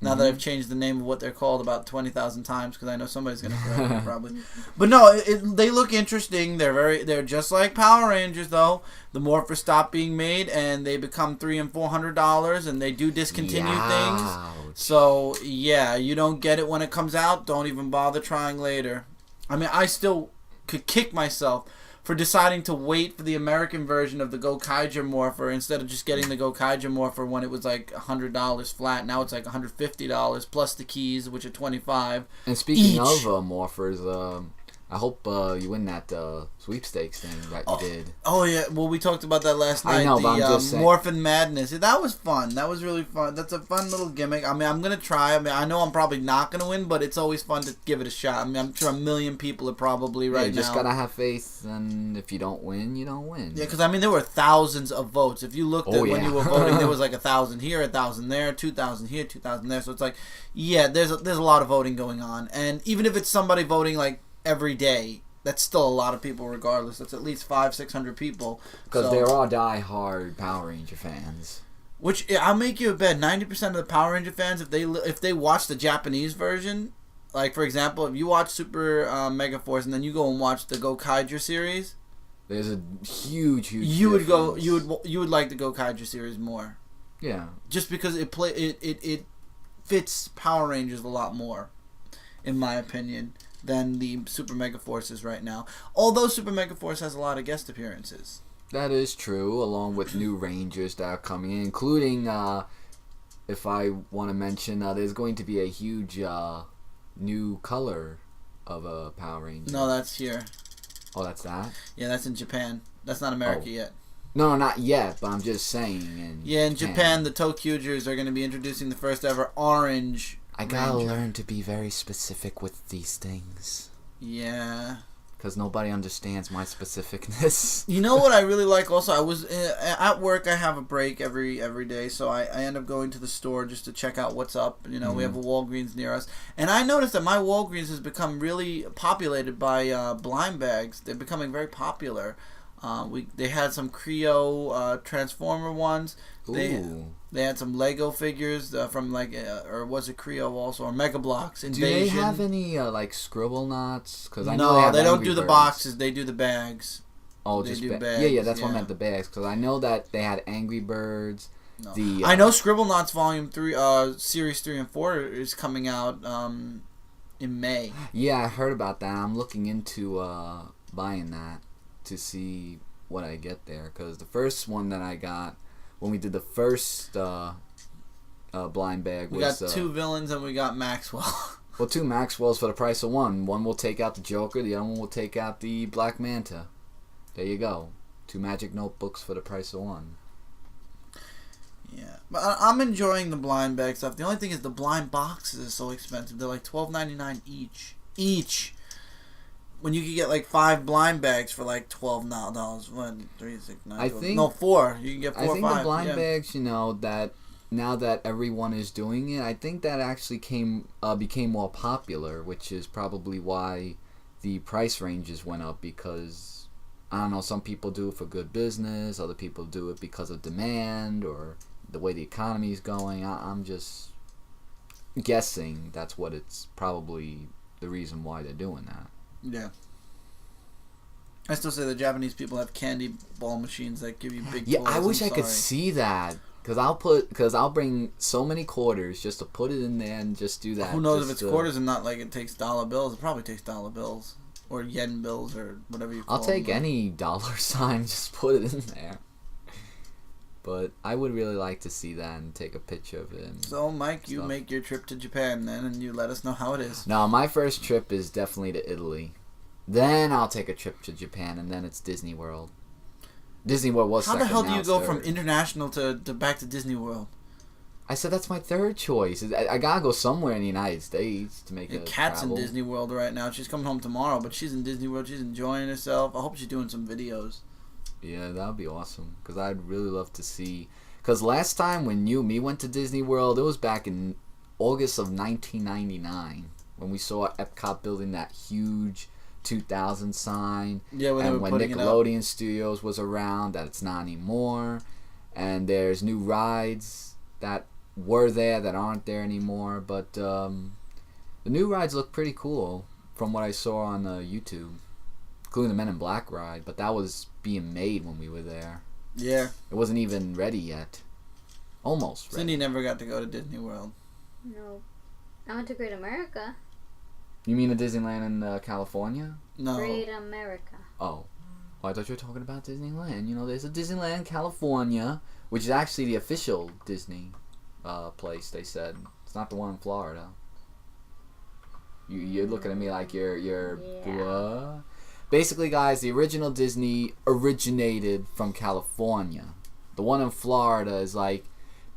Now that I've changed the name of what they're called about 20,000 times, because I know somebody's gonna correct me probably. But no, they look interesting. They're just like Power Rangers though. The morphers stop being made and they become $300 and $400, and they do discontinue things. So yeah, you don't get it when it comes out. Don't even bother trying later. I mean, I still could kick myself for deciding to wait for the American version of the Gokaiger Morpher instead of just getting the Gokaiger Morpher when it was like $100 flat. Now it's like $150 plus the keys, which are $25. And speaking of morphers, I hope you win that sweepstakes thing that you did. Oh yeah, well we talked about that last night. I know, the but I'm just saying. Morphin Madness. That was fun. That was really fun. That's a fun little gimmick. I mean, I'm gonna try. I mean, I know I'm probably not gonna win, but it's always fun to give it a shot. I mean, I'm sure a million people are probably right now. You just gotta have faith, and if you don't win, you don't win. Yeah, because I mean, there were thousands of votes. If you looked at when you were voting, there was like 1,000 here, 1,000 there, 2,000 here, 2,000 there. So it's like, yeah, there's a lot of voting going on, and even if it's somebody voting like every day, that's still a lot of people regardless. That's at least 500-600 people. Because they're all die-hard Power Ranger fans. Which, I'll make you a bet, 90% of the Power Ranger fans, if they watch the Japanese version, like, for example, if you watch Super Mega Force and then you go and watch the Gokaiger series... There's a huge you would difference. you would like the Gokaiger series more. Yeah. Just because it fits Power Rangers a lot more, in my opinion, than the Super Mega Forces right now. Although Super Mega Force has a lot of guest appearances. That is true, along with new Rangers that are coming in, including, if I want to mention, there's going to be a huge new color of a Power Ranger. No, that's here. Oh, that's that? Yeah, that's in Japan. That's not America yet. No, not yet, but I'm just saying. In Japan, the Tokyugers are going to be introducing the first ever orange I gotta Ranger. learn to be very specific with these things. Yeah. Because nobody understands my specificness. You know what I really like also? I was at work. I have a break every day, so I end up going to the store just to check out what's up. You know, we have a Walgreens near us. And I noticed that my Walgreens has become really populated by blind bags. They're becoming very popular. They had some Creo Transformer ones. They had some Lego figures from or was it Creo also, or Mega Blocks Invasion. Do they have any Scribble Knots? Because I know they don't Angry do the Birds. boxes. They do the bags. Oh, they just do bags. Yeah, that's what I meant, the bags. Because I know that they had Angry Birds. No. I know Scribble Knots Volume 3, Series 3 and 4 is coming out in May. Yeah, I heard about that. I'm looking into buying that to see what I get there. Because the first one that I got, when we did the first blind bag, we was... got two villains and we got Maxwell. Well, two Maxwells for the price of one. One will take out the Joker, the other one will take out the Black Manta. There you go. Two magic notebooks for the price of one. Yeah, but I'm enjoying the blind bag stuff. The only thing is the blind boxes are so expensive. They're like $12.99 each. When you could get like 5 blind bags for like $12 1, 3, 6, 9, 12. 4. You can get 4 or 5. I think the blind bags, that now that everyone is doing it, I think that actually became more popular, which is probably why the price ranges went up, because I don't know, some people do it for good business, other people do it because of demand or the way the economy is going. I'm just guessing that's what it's probably the reason why they're doing that. Yeah. I still say the Japanese people have candy ball machines that give you big toys. I wish I could see that. Because I'll bring so many quarters just to put it in there and just do that. Who knows if it's quarters and not like it takes dollar bills. It probably takes dollar bills. Or yen bills or whatever you call them. I'll take any dollar sign, just put it in there. But I would really like to see that and take a picture of it. So, Mike, you make your trip to Japan then, and you let us know how it is. No, my first trip is definitely to Italy. Then I'll take a trip to Japan, and then it's Disney World. Disney World was second. How the hell do now you it's go third. from international to back to Disney World? I said that's my third choice. I gotta go somewhere in the United States to make a Kat's travel. in Disney World right now. She's coming home tomorrow, but she's in Disney World. She's enjoying herself. I hope she's doing some videos. Yeah, that would be awesome. Because I'd really love to see... Because last time when you and me went to Disney World, it was back in August of 1999 when we saw Epcot building that huge 2000 sign. Yeah, when and they were when putting it up. Nickelodeon Studios was around, that it's not anymore. And there's new rides that were there that aren't there anymore. But the new rides look pretty cool from what I saw on YouTube, including the Men in Black ride. But that was being made when we were there. Yeah. It wasn't even ready yet. Almost ready. Cindy never got to go to Disney World. No. I went to Great America. You mean a Disneyland in California? No. Great America. Oh. I thought you were talking about Disneyland. You know, there's a Disneyland California, which is actually the official Disney place, they said. It's not the one in Florida. You're looking at me like you're Yeah. what? Basically, guys, the original Disney originated from California. The one in Florida is like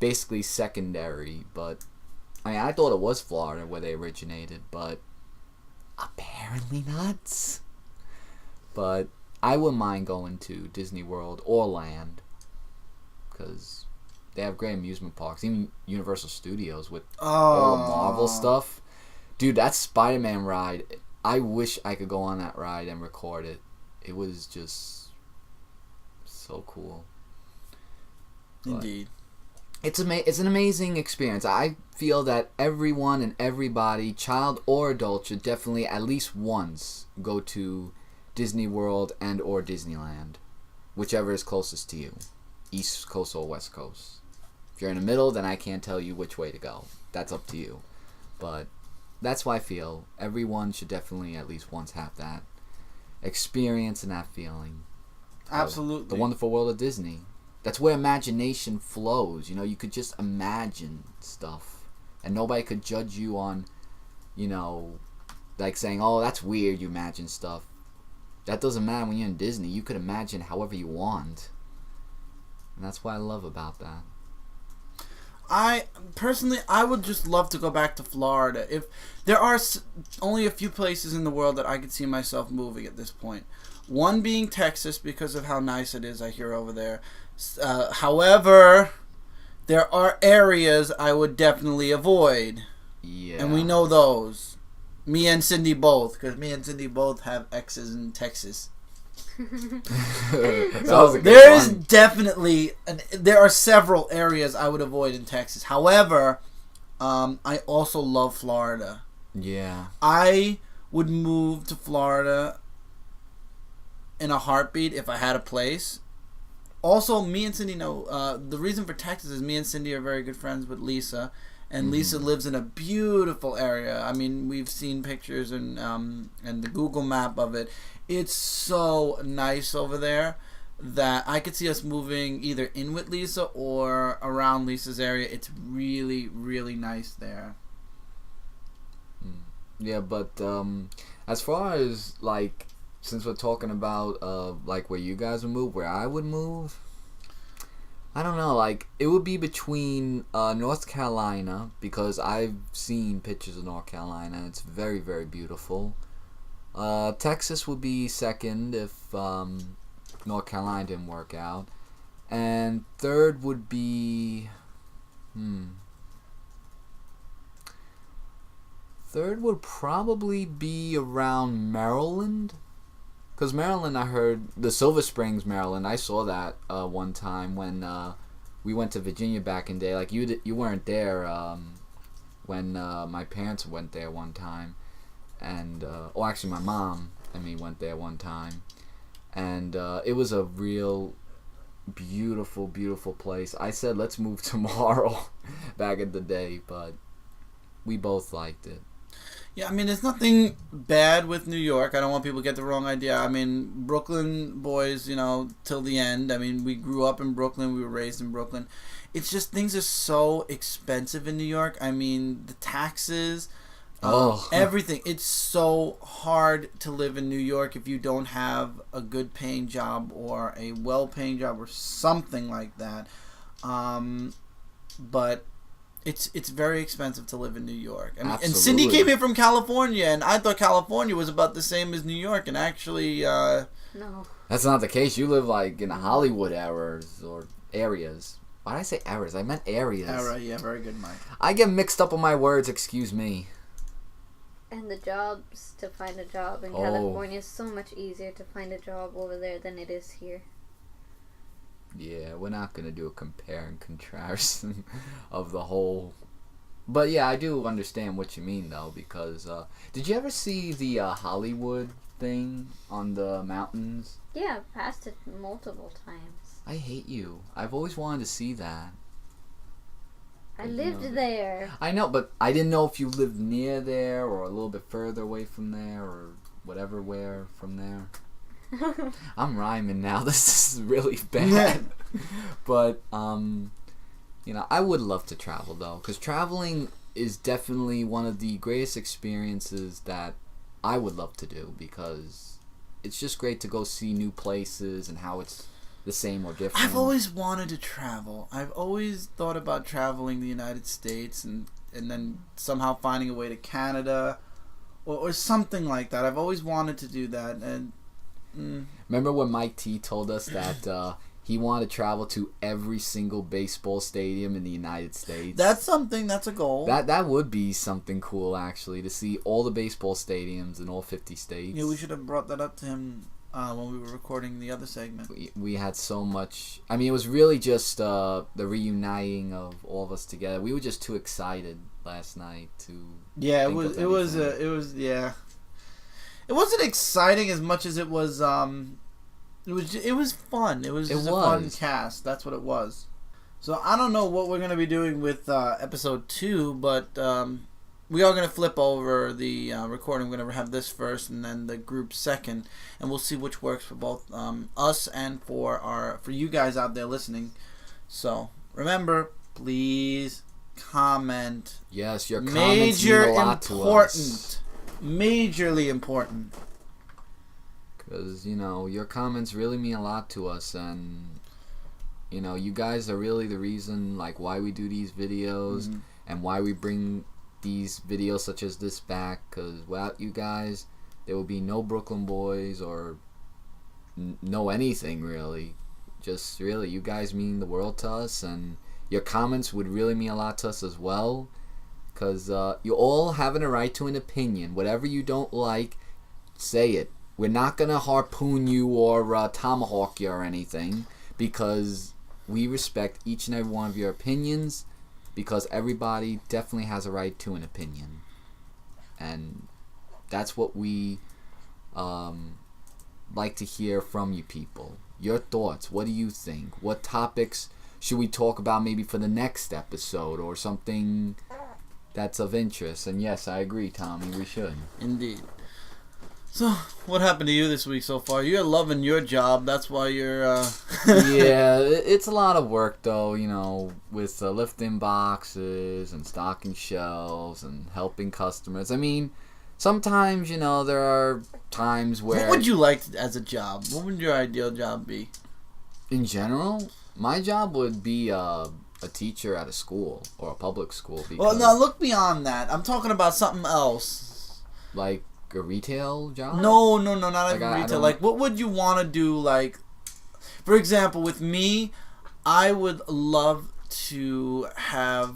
basically secondary, but I mean, I thought it was Florida where they originated, but apparently not. But I wouldn't mind going to Disney World or Land because they have great amusement parks, even Universal Studios with all the Marvel stuff. Dude, that Spider-Man ride, I wish I could go on that ride and record it. It was just so cool. But Indeed. it's an amazing experience. I feel that everyone and everybody, child or adult, should definitely at least once go to Disney World and or Disneyland, whichever is closest to you, East Coast or West Coast. If you're in the middle, then I can't tell you which way to go. That's up to you. But that's why I feel everyone should definitely at least once have that experience and that feeling. Absolutely. The wonderful world of Disney. That's where imagination flows. You know, you could just imagine stuff. And nobody could judge you on, you know, like saying, oh, that's weird, you imagine stuff. That doesn't matter when you're in Disney. You could imagine however you want. And that's what I love about that. I would just love to go back to Florida. If there are only a few places in the world that I could see myself moving at this point. One being Texas because of how nice it is I hear over there. However, there are areas I would definitely avoid. Yeah. And we know those. Me and Cindy both, because me and Cindy both have exes in Texas. So there is definitely there are several areas I would avoid in Texas. However, I also love Florida. Yeah. I would move to Florida in a heartbeat if I had a place. Also, me and Cindy know the reason for Texas is me and Cindy are very good friends with Lisa, and Lisa lives in a beautiful area. I mean, we've seen pictures and the Google map of it. It's so nice over there that I could see us moving either in with Lisa or around Lisa's area. It's really, really nice there. Yeah, but as far as like, since we're talking about like where you guys would move, where I would move, I don't know. Like it would be between North Carolina, because I've seen pictures of North Carolina. It's very, very beautiful. Texas would be second if North Carolina didn't work out, and third would be third would probably be around Maryland. Because Maryland, I heard, the Silver Springs, Maryland, I saw that one time when we went to Virginia back in the day. Like, you weren't there when my parents went there one time. And, actually my mom and me went there one time. And it was a real beautiful, beautiful place. I said, let's move tomorrow back in the day, but we both liked it. Yeah, I mean, there's nothing bad with New York. I don't want people to get the wrong idea. I mean, Brooklyn boys, you know, till the end. I mean, we grew up in Brooklyn. We were raised in Brooklyn. It's just things are so expensive in New York. I mean, the taxes, everything. It's so hard to live in New York if you don't have a good paying job or a well paying job or something like that. But it's very expensive to live in New York. I mean, and Cindy came here from California, and I thought California was about the same as New York, and actually, no, that's not the case. You live like in Hollywood areas. Why did I say areas? I meant areas. Yeah, very good, Mike. I get mixed up on my words. Excuse me. and the jobs to find a job in California is so much easier to find a job over there than it is here. Yeah, we're not going to do a compare and comparison of the whole. But yeah, I do understand what you mean, though, because did you ever see the Hollywood thing on the mountains? Yeah, I've passed it multiple times. I hate you. I've always wanted to see that. I lived there. I know, but I didn't know if you lived near there or a little bit further away from there or whatever where from there. I'm rhyming now. This is really bad. But, you know, I would love to travel, though. Because traveling is definitely one of the greatest experiences that I would love to do, because it's just great to go see new places and how it's the same or different. I've always wanted to travel. I've always thought about traveling the United States and then somehow finding a way to Canada or something like that. I've always wanted to do that. And remember when Mike T told us that he wanted to travel to every single baseball stadium in the United States? That's a goal. That would be something cool, actually, to see all the baseball stadiums in all 50 states. Yeah, we should have brought that up to him when we were recording the other segment. We had so much. I mean, it was really just the reuniting of all of us together. We were just too excited last night to. Yeah, it was. Yeah. It wasn't exciting as much as it was. It was fun. It was just a fun cast. That's what it was. So I don't know what we're gonna be doing with episode 2, but we are gonna flip over the recording. We're gonna have this first and then the group second, and we'll see which works for both us and for you guys out there listening. So remember, please comment. Yes, your comments mean a lot to us. Majorly important. Because, your comments really mean a lot to us, and, you guys are really the reason, why we do these videos, and why we bring these videos such as this back, because without you guys, there will be no Brooklyn Boys, or no anything, really. Just, really, you guys mean the world to us, and your comments would really mean a lot to us as well, because you all having a right to an opinion. Whatever you don't like, say it. We're not going to harpoon you or tomahawk you or anything, because we respect each and every one of your opinions, because everybody definitely has a right to an opinion. And that's what we like to hear from you people. Your thoughts. What do you think? What topics should we talk about maybe for the next episode, or something that's of interest? And yes, I agree, Tommy, we should. Indeed. So, what happened to you this week so far? You're loving your job. That's why you're... Yeah, it's a lot of work, though, with lifting boxes and stocking shelves and helping customers. I mean, sometimes, there are times where... What would you like as a job? What would your ideal job be? In general, my job would be a teacher at a school or a public school. Because, well, no, look beyond that. I'm talking about something else. Like a retail job? No, not even retail. What would you want to do? For example, with me, I would love to have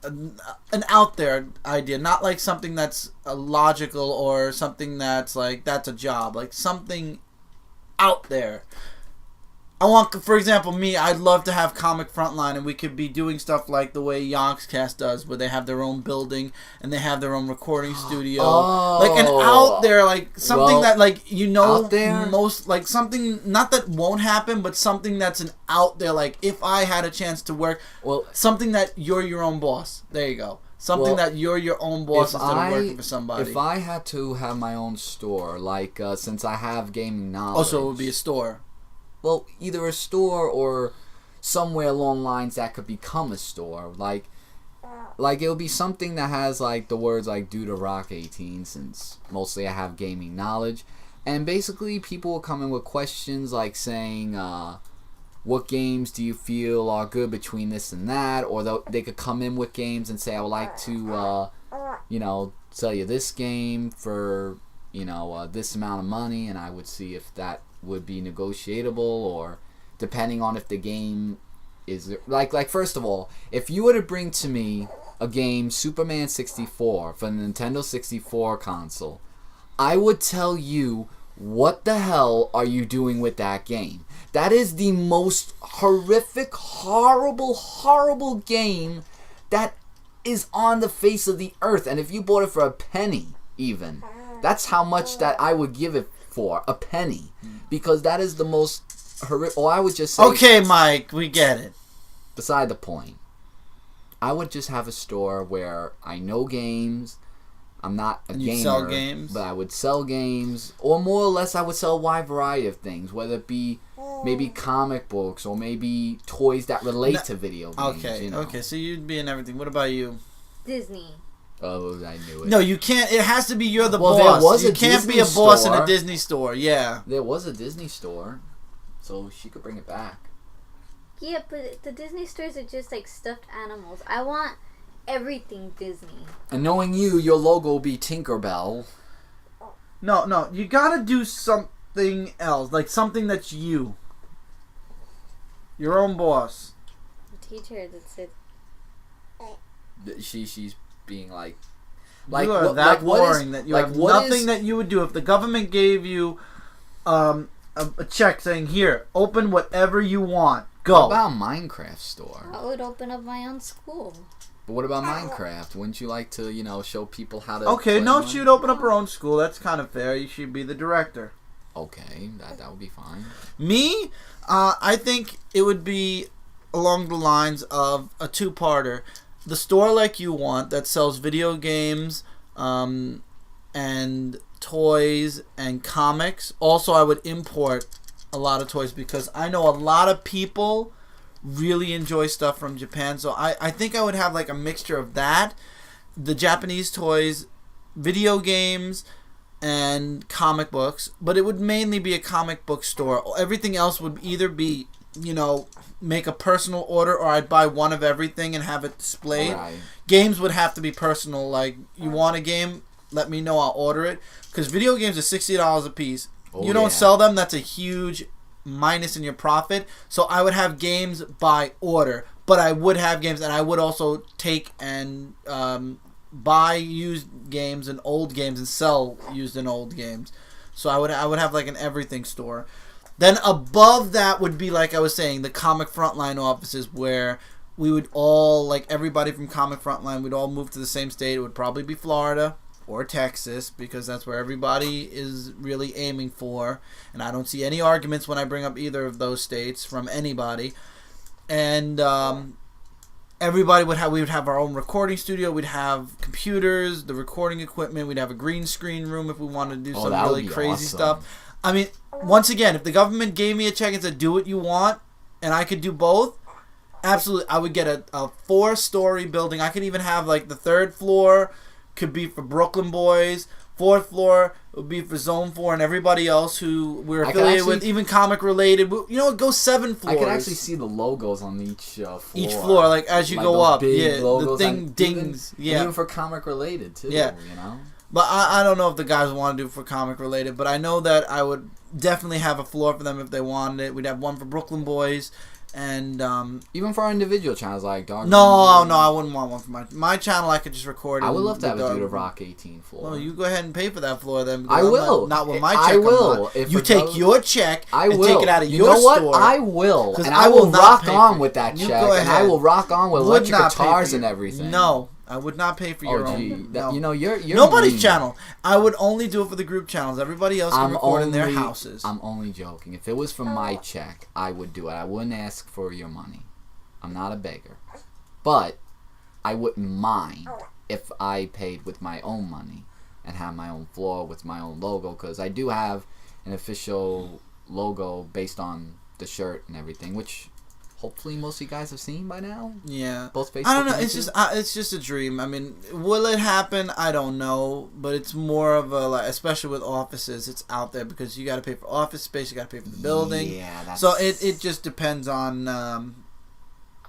an out there idea, not like something that's logical or something that's that's a job, something out there. I want, for example, I'd love to have Comic Frontline, and we could be doing stuff like the way Yonk's Cast does, where they have their own building and they have their own recording studio. And out there, something that, out there? most, something, not that won't happen, but something that's an out there, if I had a chance to work, something that you're your own boss. There you go. Something that you're your own boss instead of working for somebody. If I had to have my own store, since I have gaming knowledge... Oh, so it would be a store. Well, either a store or somewhere along lines that could become a store. Like it would be something that has the words Due to Rock 18, since mostly I have gaming knowledge. And basically people will come in with questions saying, what games do you feel are good between this and that? Or they could come in with games and say, I would like to, sell you this game for, this amount of money. And I would see if that would be negotiable, or depending on if the game is first of all, if you were to bring to me a game Superman 64 for the Nintendo 64 console, I would tell you, what the hell are you doing with that game? That is the most horrific, horrible game that is on the face of the earth. And if you bought it for a penny, even, that's how much that I would give it for, a penny. Because that is the most horrific... Or I would just say... Okay, Mike, we get it. Beside the point. I would just have a store where I know games. I'm not a gamer. You sell games? But I would sell games. Or more or less, I would sell a wide variety of things. Whether it be maybe comic books or maybe toys that relate to video games. Okay, okay, so you'd be in everything. What about you? Disney. Oh, I knew it. No, you can't. It has to be you're the Well, boss. there was you a can't Disney be a boss in store. a Disney store. Yeah. There was a Disney store, so she could bring it back. Yeah, but the Disney stores are just like stuffed animals. I want everything Disney. And knowing you, your logo will be Tinkerbell. No, you gotta do something else, like something that's you. Your own boss. The teacher that said, She's being like you are what- that like, what is- boring that you like, have what nothing is- that you would do if the government gave you a check saying, "Here, open whatever you want. Go." What about Minecraft store? I would open up my own school. But what about Minecraft? Wouldn't you like to, show people how to? Okay, play no, Minecraft? she'd open up her own school. That's kind of fair. You should be the director. Okay, that would be fine. Me, I think it would be along the lines of a two-parter. The store like you want that sells video games and toys and comics. Also, I would import a lot of toys because I know a lot of people really enjoy stuff from Japan. So I think I would have like a mixture of that, the Japanese toys, video games, and comic books. But it would mainly be a comic book store. Everything else would either be, make a personal order, or I'd buy one of everything and have it displayed. Right. Games would have to be personal. Like, you want a game, let me know, I'll order it. Because video games are $60 a piece. Oh, You don't yeah. sell them, that's a huge minus in your profit. So I would have games by order. But I would have games, and I would also take and buy used games and old games and sell used and old games. So I would have like an everything store. Then above that would be, like I was saying, the Comic Frontline offices, where we would all, like everybody from Comic Frontline, would all move to the same state. It would probably be Florida or Texas, because that's where everybody is really aiming for. And I don't see any arguments when I bring up either of those states from anybody. And everybody we would have our own recording studio. We'd have computers, the recording equipment. We'd have a green screen room if we wanted to do some that would really be crazy awesome. stuff. I mean, once again, if the government gave me a check and said, do what you want, and I could do both, absolutely, I would get a 4-story building. I could even have, like, the 3rd floor could be for Brooklyn Boys. 4th floor would be for Zone 4 and everybody else who we're I could affiliated with, actually- even comic related. It goes 7 floors. I could actually see the logos on each floor. Each floor, like, as you go those up. big Yeah, the logos, thing and dings. Even, Yeah. and even for comic related too. Yeah. But I don't know if the guys want to do for comic related, but I know that I would definitely have a floor for them if they wanted it. We'd have one for Brooklyn Boys, and Even for our individual channels like Dog. no, I wouldn't want one for my channel. I could just record. I would in love to have the a Dude of Rock 18 floor. Well, you go ahead and pay for that floor then. because I I'm will. Not with my check. I comes will. out. If You it take goes- your check I and will. take it out of you your know what? store. I will. 'Cause And I I will will not rock pay on for- with that You check. go And I ahead. will rock on with Would electric not pay guitars for and you. everything. No, I would not pay for your Oh, own. gee. No. You're Nobody's mean. channel. I would only do it for the group channels. Everybody else can record in their houses. I'm only joking. If it was from my check, I would do it. I wouldn't ask for your money. I'm not a beggar. But I wouldn't mind if I paid with my own money and have my own floor with my own logo, because I do have an official logo based on the shirt and everything, which hopefully most of you guys have seen by now. Yeah. Both Facebook I don't know. and It's YouTube. just a dream. I mean, will it happen? I don't know. But it's more of a, like, especially with offices, it's out there because you got to pay for office space, you got to pay for the building. Yeah, that's... So it just depends on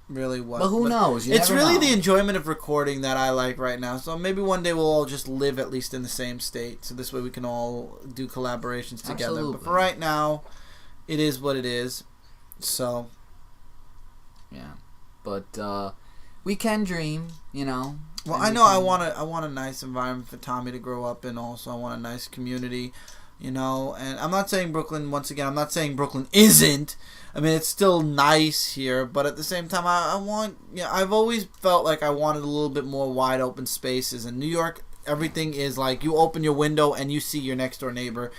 really what. But who knows? You It's never really know. the enjoyment of recording that I like right now. So maybe one day we'll all just live at least in the same state. So this way we can all do collaborations together. But Absolutely. for right now, it is what it is. So... Yeah, but we can dream, Well, and I we know I can- want a nice environment for Tommy to grow up in. Also, I want a nice community, And I'm not saying Brooklyn. Once again, I'm not saying Brooklyn isn't. I mean, it's still nice here, but at the same time, I want. I've always felt like I wanted a little bit more wide open spaces. In New York, everything is like you open your window and you see your next door neighbor.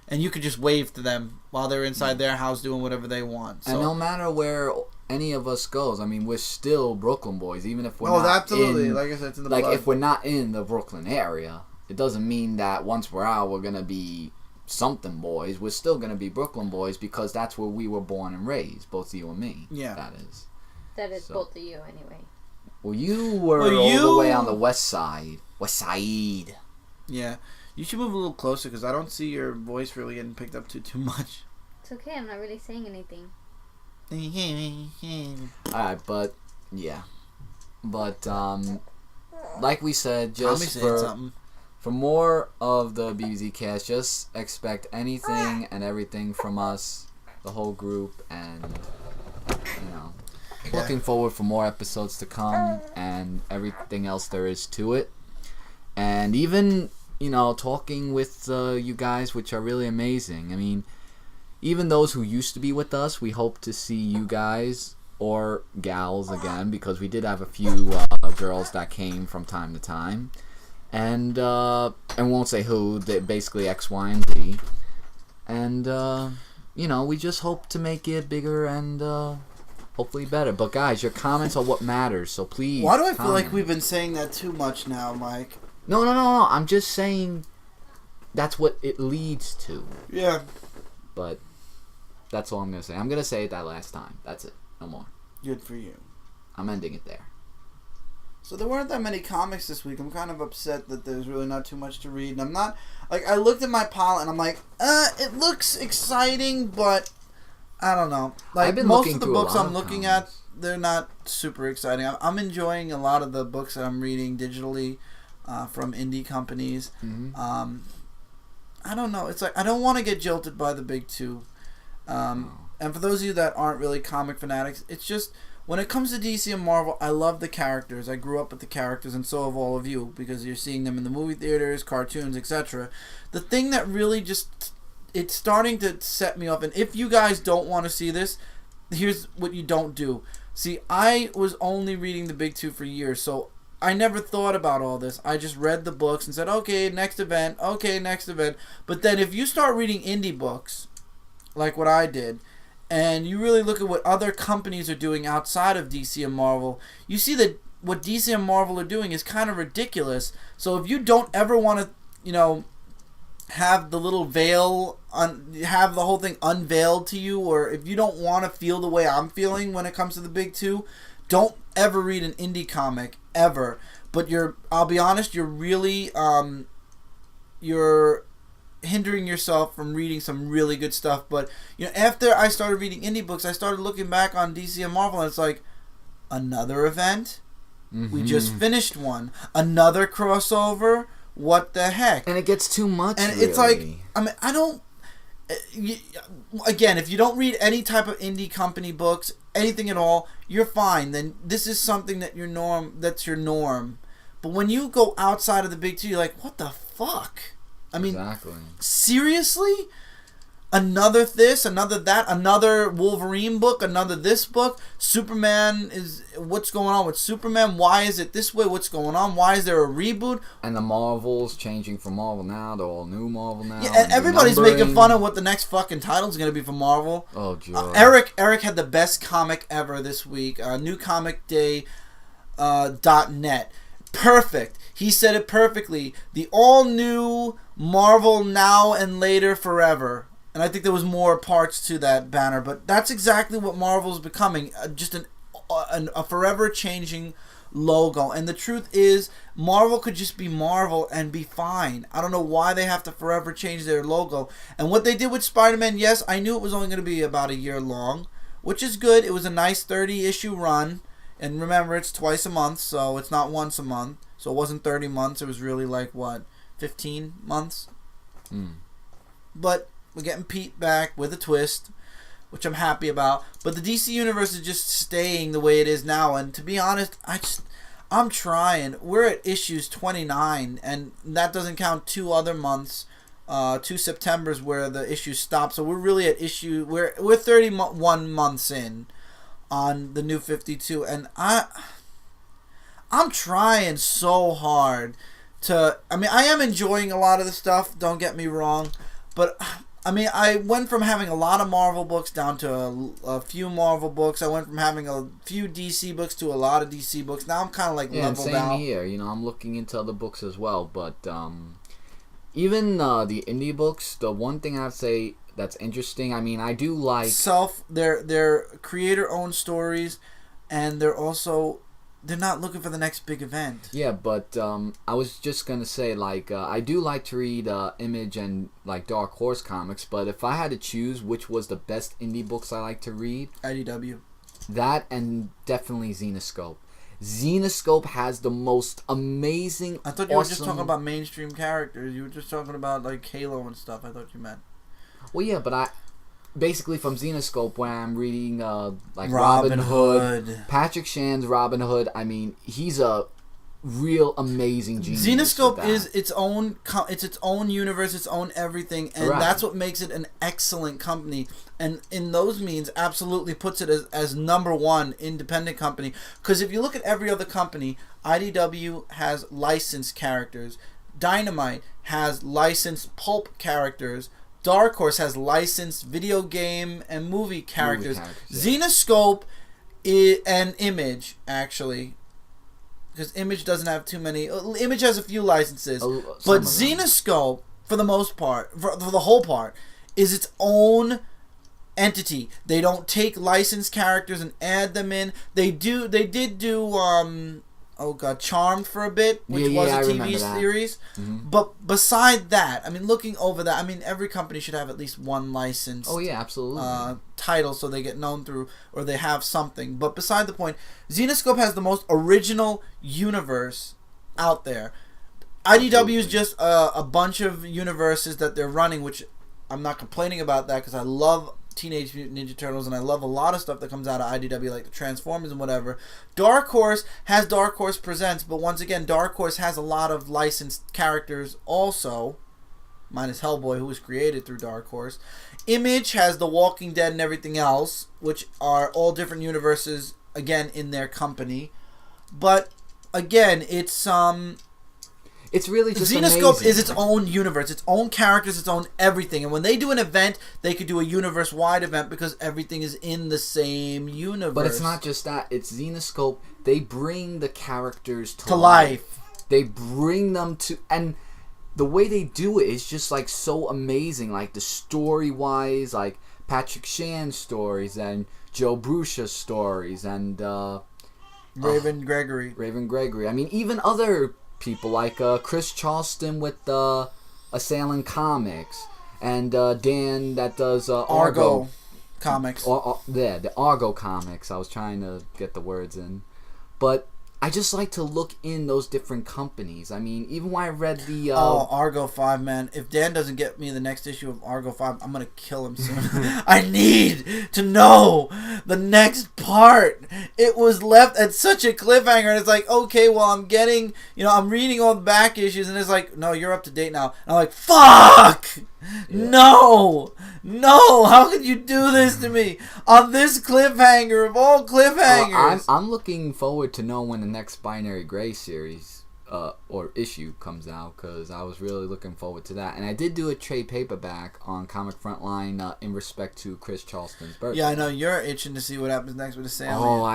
And you could just wave to them while they're inside their house doing whatever they want. So. And no matter where any of us goes, I mean, we're still Brooklyn boys, even if we're not absolutely. Like I said, it's in the like blood. if we're not in the Brooklyn area, it doesn't mean that once we're out, we're gonna be something boys. We're still gonna be Brooklyn boys because that's where we were born and raised, both you and me. Yeah, that is. That is So. both of you, anyway. Well, you were Well, all the way on the west side. West side. Yeah. You should move a little closer because I don't see your voice really getting picked up too much. It's okay. I'm not really saying anything. Alright, but yeah. But like we said, Tommy just saying something. for more of the BBZ cast, just expect anything and everything from us, the whole group, and you know, looking forward for more episodes to come and everything else there is to it. And even, you know, talking with you guys, which are really amazing. I mean, even those who used to be with us, we hope to see you guys or gals again, because we did have a few girls that came from time to time. And won't say who, basically X, Y, and Z. And, you know, we just hope to make it bigger and hopefully better. But guys, your comments are what matters, so please Why do I feel comment. like we've been saying that too much now, Mike? No. I'm just saying that's what it leads to. Yeah. But that's all I'm going to say. I'm going to say it that last time. That's it. No more. Good for you. I'm ending it there. So there weren't that many comics this week. I'm kind of upset that there's really not too much to read. And I'm not... Like, I looked at my pile and I'm like, it looks exciting, but I don't know. Like, I've been most looking of the through a books lot I'm of looking comics. at, they're not super exciting. I'm enjoying a lot of the books that I'm reading digitally from indie companies. Mm-hmm. I don't know. It's like, I don't want to get jilted by the big two. And for those of you that aren't really comic fanatics, it's just, when it comes to DC and Marvel, I love the characters. I grew up with the characters, and so have all of you, because you're seeing them in the movie theaters, cartoons, etc. The thing that really just, it's starting to set me off, and if you guys don't want to see this, here's what you don't do. See, I was only reading the big two for years, so I never thought about all this. I just read the books and said, okay, next event, okay, next event. But then if you start reading indie books, like what I did, and you really look at what other companies are doing outside of DC and Marvel, you see that what DC and Marvel are doing is kind of ridiculous. So if you don't ever want to, you know, have the little veil, have the whole thing unveiled to you, or if you don't want to feel the way I'm feeling when it comes to the big two, don't ever read an indie comic, ever. But I'll be honest, you're really, you're hindering yourself from reading some really good stuff. But you know, after I started reading indie books, I started looking back on DC and Marvel, and it's like, another event? We just finished one. Another crossover? What the heck? And it gets too much, And really. it's like, I mean, I don't... Again, if you don't read any type of indie company books, anything at all, you're fine. Then this is something that's your norm. But when you go outside of the big two, you're like, what the fuck? I mean, exactly. Seriously? Another this, another that, another Wolverine book, another this book. Superman is... What's going on with Superman? Why is it this way? What's going on? Why is there a reboot? And the Marvels changing from Marvel now. They're all new Marvel now. Yeah, and everybody's numbering. making fun of what the next fucking title's going to be for Marvel. Oh, joy. Eric had the best comic ever this week. newcomicday.net. Perfect. He said it perfectly. The all-new Marvel Now and Later Forever. And I think there was more parts to that banner, but that's exactly what Marvel's becoming. Just a forever changing logo. And the truth is, Marvel could just be Marvel and be fine. I don't know why they have to forever change their logo. And what they did with Spider-Man, yes, I knew it was only going to be about a year long, which is good. It was a nice 30-issue run. And remember, it's twice a month, so it's not once a month. So it wasn't 30 months. It was really like, 15 months? But we're getting Pete back with a twist, which I'm happy about. But the DC Universe is just staying the way it is now. And to be honest, I'm trying. We're at issues 29, and that doesn't count 2 other months, 2 Septembers where the issues stop. So we're really at we're 31 months in on the New 52, and I'm trying so hard to... I mean, I am enjoying a lot of the stuff, don't get me wrong, but I mean, I went from having a lot of Marvel books down to a few Marvel books. I went from having a few DC books to a lot of DC books. Now I'm kind of like leveled out. Same here. You know, I'm looking into other books as well, but even the indie books, the one thing I'd say that's interesting, I mean, I do like... They're creator-owned stories, and they're also they're not looking for the next big event. Yeah, but I was just gonna say, like, I do like to read Image and like Dark Horse comics, but if I had to choose which was the best indie books I like to read, IDW. that and definitely Xenoscope. Xenoscope has the most amazing. I thought you were just talking about mainstream characters. You were just talking about like Halo and stuff. I thought you meant. Well, yeah, but I basically from Xenoscope when I'm reading like Robin Hood, Patrick Shan's Robin Hood. I mean, he's a real amazing genius. Xenoscope is its own. It's its own universe, its own everything, and that's what makes it an excellent company. And in those means, absolutely puts it as number one independent company. Because if you look at every other company, IDW has licensed characters, Dynamite has licensed pulp characters, Dark Horse has licensed video game and movie characters. Xenoscope and Image, actually. Because Image doesn't have too many. Image has a few licenses. But Xenoscope, for the most part, for the whole part, is its own entity. They don't take licensed characters and add them in. They did do Charmed for a bit, which was a TV series. Mm-hmm. But beside that, I mean, looking over that, I mean, every company should have at least one licensed absolutely. Title so they get known through, or they have something. But beside the point, Xenoscope has the most original universe out there. IDW is just a bunch of universes that they're running, which I'm not complaining about that because I love Teenage Mutant Ninja Turtles and I love a lot of stuff that comes out of IDW, like the Transformers and whatever. Dark Horse has Dark Horse Presents, but once again, Dark Horse has a lot of licensed characters also, minus Hellboy, who was created through Dark Horse. Image has The Walking Dead and everything else, which are all different universes, again, in their company. But again, it's really just Xenoscope amazing. Is its own universe, its own characters, its own everything. And when they do an event, they could do a universe-wide event because everything is in the same universe. But it's not just that. It's Xenoscope. They bring the characters to life. They bring them to... And the way they do it is just, like, so amazing. Like, the story-wise, like, Patrick Shan's stories and Joe Brucha's stories and... Raven Gregory. I mean, even other... people like Chris Charleston with Assailant Comics and Dan that does Argo Comics. The Argo Comics. I was trying to get the words in. But I just like to look in those different companies. I mean, even when I read the... Argo 5, man. If Dan doesn't get me the next issue of Argo 5, I'm going to kill him soon. I need to know the next part. It was left at such a cliffhanger, and it's like, okay, well, I'm getting... I'm reading all the back issues, and it's like, no, you're up to date now. And I'm like, fuck! Yeah. No! How could you do this to me? On this cliffhanger of all cliffhangers! I'm looking forward to know when the next Binary Gray series or issue comes out, because I was really looking forward to that. And I did do a trade paperback on Comic Frontline in respect to Chris Charleston's birthday. Yeah, I know. You're itching to see what happens next with Assailant. Oh,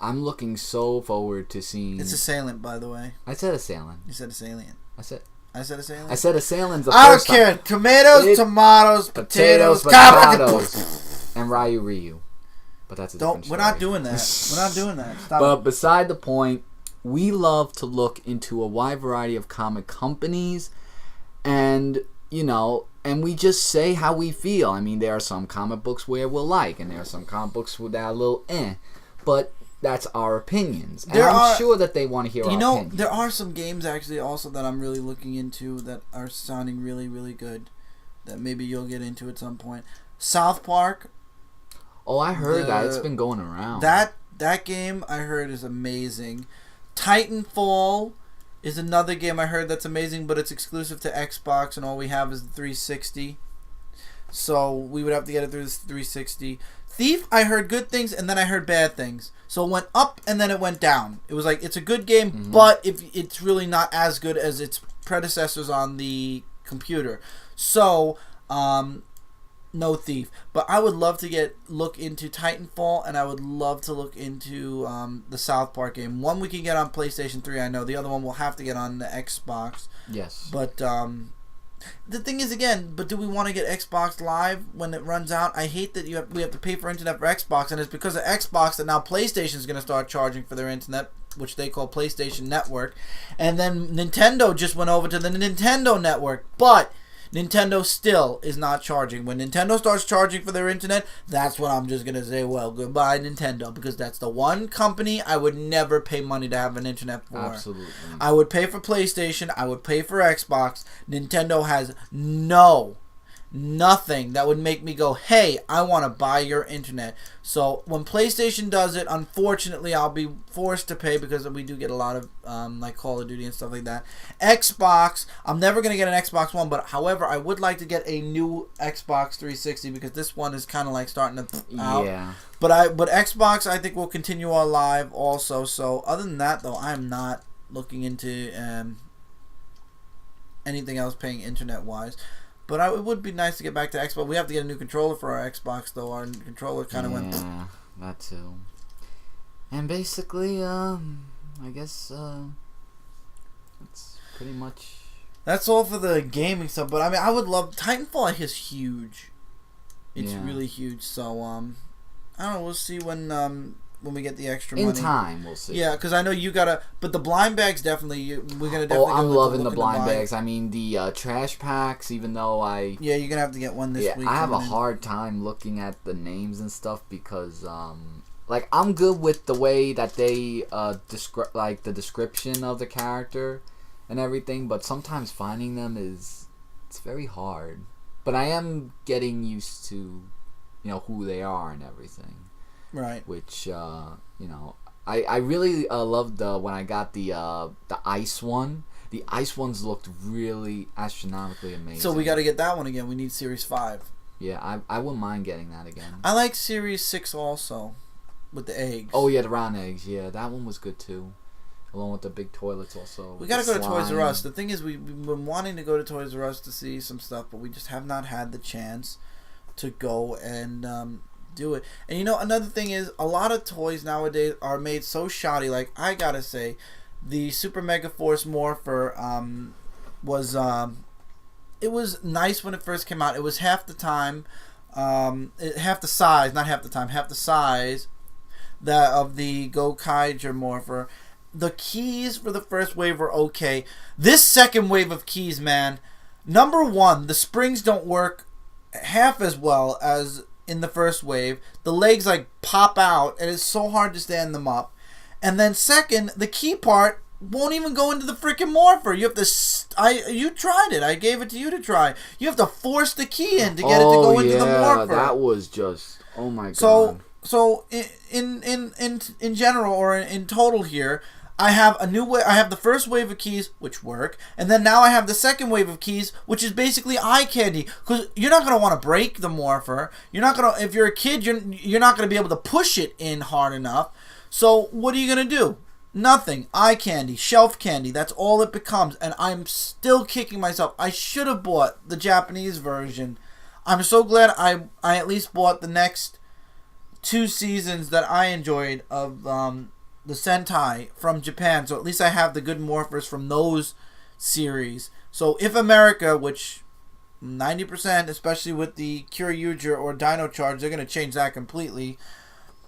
I'm looking so forward to seeing... It's Assailant, by the way. I said Assailant. You said Assailant. I said Assailant. I said Assailant's the I first don't care. time. Tomatoes, potatoes, and Ryu. But that's a different story. We're not doing that. We're not doing that. Stop But beside the point, we love to look into a wide variety of comic companies and, and we just say how we feel. I mean, there are some comic books where we'll like, and there are some comic books that are a little but that's our opinions. And I'm sure that they want to hear our opinions. There are some games actually also that I'm really looking into that are sounding really, really good that maybe you'll get into at some point. South Park. Oh, I heard that. It's been going around. That game I heard is amazing. Titanfall is another game I heard that's amazing, but it's exclusive to Xbox and all we have is the 360. So we would have to get it through the 360. Thief, I heard good things and then I heard bad things. So it went up and then it went down. It was like, it's a good game, but it's really not as good as its predecessors on the computer. So, no Thief. But I would love to look into Titanfall, and I would love to look into the South Park game. One we can get on PlayStation 3, I know. The other one we'll have to get on the Xbox. Yes. But The thing is, again, but do we want to get Xbox Live when it runs out? I hate that we have to pay for internet for Xbox, and it's because of Xbox that now PlayStation is going to start charging for their internet, which they call PlayStation Network, and then Nintendo just went over to the Nintendo Network, but Nintendo still is not charging. When Nintendo starts charging for their internet, that's when I'm just going to say, well, goodbye Nintendo, because that's the one company I would never pay money to have an internet for. Absolutely. I would pay for PlayStation, I would pay for Xbox. Nintendo has nothing that would make me go, hey, I want to buy your internet. So when PlayStation does it, unfortunately, I'll be forced to pay because we do get a lot of like Call of Duty and stuff like that. Xbox, I'm never going to get an Xbox One, but however, I would like to get a new Xbox 360 because this one is kind of like starting to out. Yeah. But Xbox, I think will continue on live also. So other than that, though, I'm not looking into anything else paying internet-wise. But it would be nice to get back to Xbox. We have to get a new controller for our Xbox, though. Our controller kind of went... Yeah, that too. And basically, I guess, that's pretty much... That's all for the gaming stuff. But, I mean, I would love... Titanfall, I think, is huge. It's really huge. So, I don't know. We'll see when we get the extra money. In time, we'll see. Yeah, because I know you gotta... But the blind bags, definitely... We're gonna definitely I'm go loving the look blind into buy. bags. I mean, the trash packs, even though I... Yeah, you're gonna have to get one this week. I have a coming in. hard time looking at the names and stuff because, like, I'm good with the way that they describe, like, the description of the character and everything, but sometimes finding them it's very hard. But I am getting used to, who they are and everything. Right. Which, I really loved when I got the ice one. The ice ones looked really astronomically amazing. So we got to get that one again. We need Series 5. Yeah, I wouldn't mind getting that again. I like Series 6 also, with the eggs. Oh, yeah, the round eggs. Yeah, that one was good too. Along with the big toilets also. We got to go to Toys R Us. The thing is, we've been wanting to go to Toys R Us to see some stuff, but we just have not had the chance to go and do it. And another thing is, a lot of toys nowadays are made so shoddy. Like, I gotta say, the Super Mega Force Morpher was it was nice when it first came out. It was half the time, half the size that of the Gokaiger Morpher. The keys for the first wave were okay. This second wave of keys, man, number one, the springs don't work half as well as in the first wave. The legs like pop out and it's so hard to stand them up. And then second, the key part won't even go into the freaking morpher. You have to you tried it. I gave it to you to try. You have to force the key in to get it to go into the morpher. That was just my god. So in general or in total here, I have a new way. I have the first wave of keys, which work, and then now I have the second wave of keys, which is basically eye candy. Because you're not gonna want to break the morpher. You're not gonna. If you're a kid, you're not gonna be able to push it in hard enough. So what are you gonna do? Nothing. Eye candy, shelf candy. That's all it becomes. And I'm still kicking myself. I should have bought the Japanese version. I'm so glad I at least bought the next 2 seasons that I enjoyed of the Sentai from Japan, so at least I have the good morphers from those series. So if America, which 90%, especially with the Kyoryuger or Dino Charge, they're going to change that completely.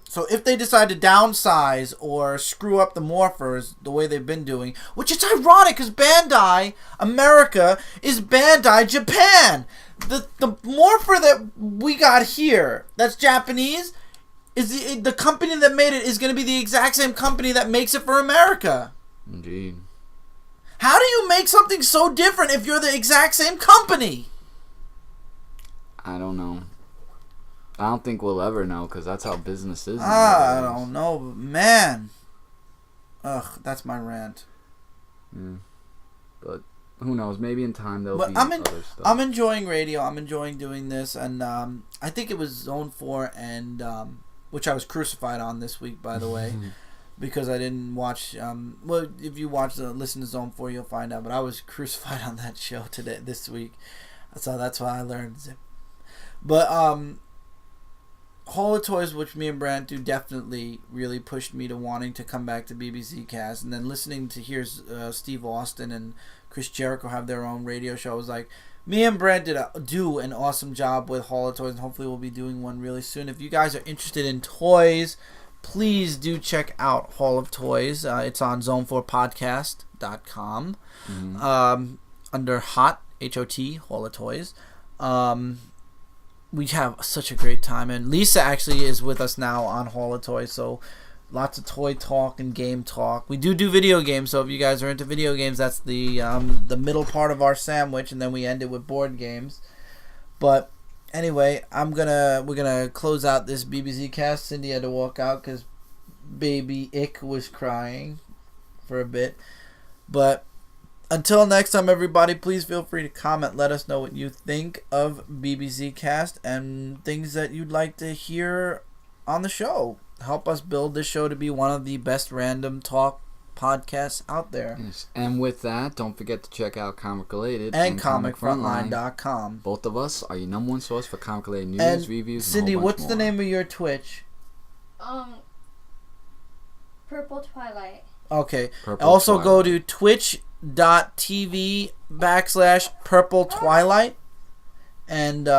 So if they decide to downsize or screw up the morphers the way they've been doing, which is ironic because Bandai America is Bandai Japan. The morpher that we got here, that's Japanese, is the company that made it is going to be the exact same company that makes it for America. Indeed. How do you make something so different if you're the exact same company? I don't know. I don't think we'll ever know because that's how business is. I don't know, but man. Ugh, that's my rant. Yeah. But who knows? Maybe in time there'll be other stuff. I'm enjoying radio. I'm enjoying doing this. And I think it was Zone 4 and... which I was crucified on this week, by the way, because I didn't watch. Well, if you listen to Zone 4, you'll find out. But I was crucified on that show this week, so that's why I learned Zip. But Holo Toys, which me and Brant do, definitely really pushed me to wanting to come back to BBZ Cast, and then listening to hear Steve Austin and Chris Jericho have their own radio show. I was like, Me and Brent do an awesome job with Hall of Toys, and hopefully we'll be doing one really soon. If you guys are interested in toys, please do check out Hall of Toys. It's on zone4podcast.com under HOT, H-O-T, Hall of Toys. We have such a great time, and Lisa actually is with us now on Hall of Toys, so lots of toy talk and game talk. We do video games, so if you guys are into video games, that's the middle part of our sandwich, and then we end it with board games. But anyway, we're gonna close out this BBZ cast. Cindy had to walk out because baby Ick was crying for a bit. But until next time, everybody, please feel free to comment. Let us know what you think of BBZ Cast and things that you'd like to hear on the show. Help us build this show to be one of the best random talk podcasts out there. Yes. And with that, don't forget to check out Comic Related and ComicFrontline.com. Both of us are your number one source for Comic Related news, and reviews, Cindy, and a whole bunch what's more. the name of your Twitch? Purple Twilight. Okay. Purple Also Twilight. go to twitch.tv/Purple Twilight and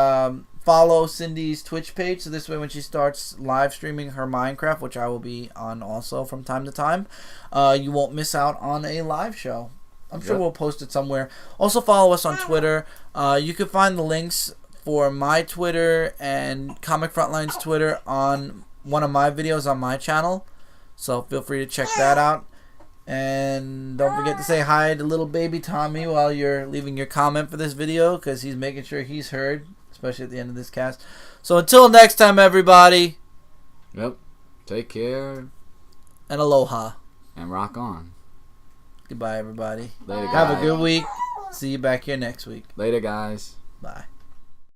follow Cindy's Twitch page, so this way when she starts live streaming her Minecraft, which I will be on also from time to time, you won't miss out on a live show. I'm sure we'll post it somewhere. Also follow us on Twitter. You can find the links for my Twitter and Comic Frontline's Twitter on one of my videos on my channel, so feel free to check that out. And don't forget to say hi to little baby Tommy while you're leaving your comment for this video, because he's making sure he's heard, especially at the end of this cast. So until next time, everybody. Yep. Take care. And aloha. And rock on. Goodbye, everybody. Later, Have a guys. good week. See you back here next week. Later, guys. Bye.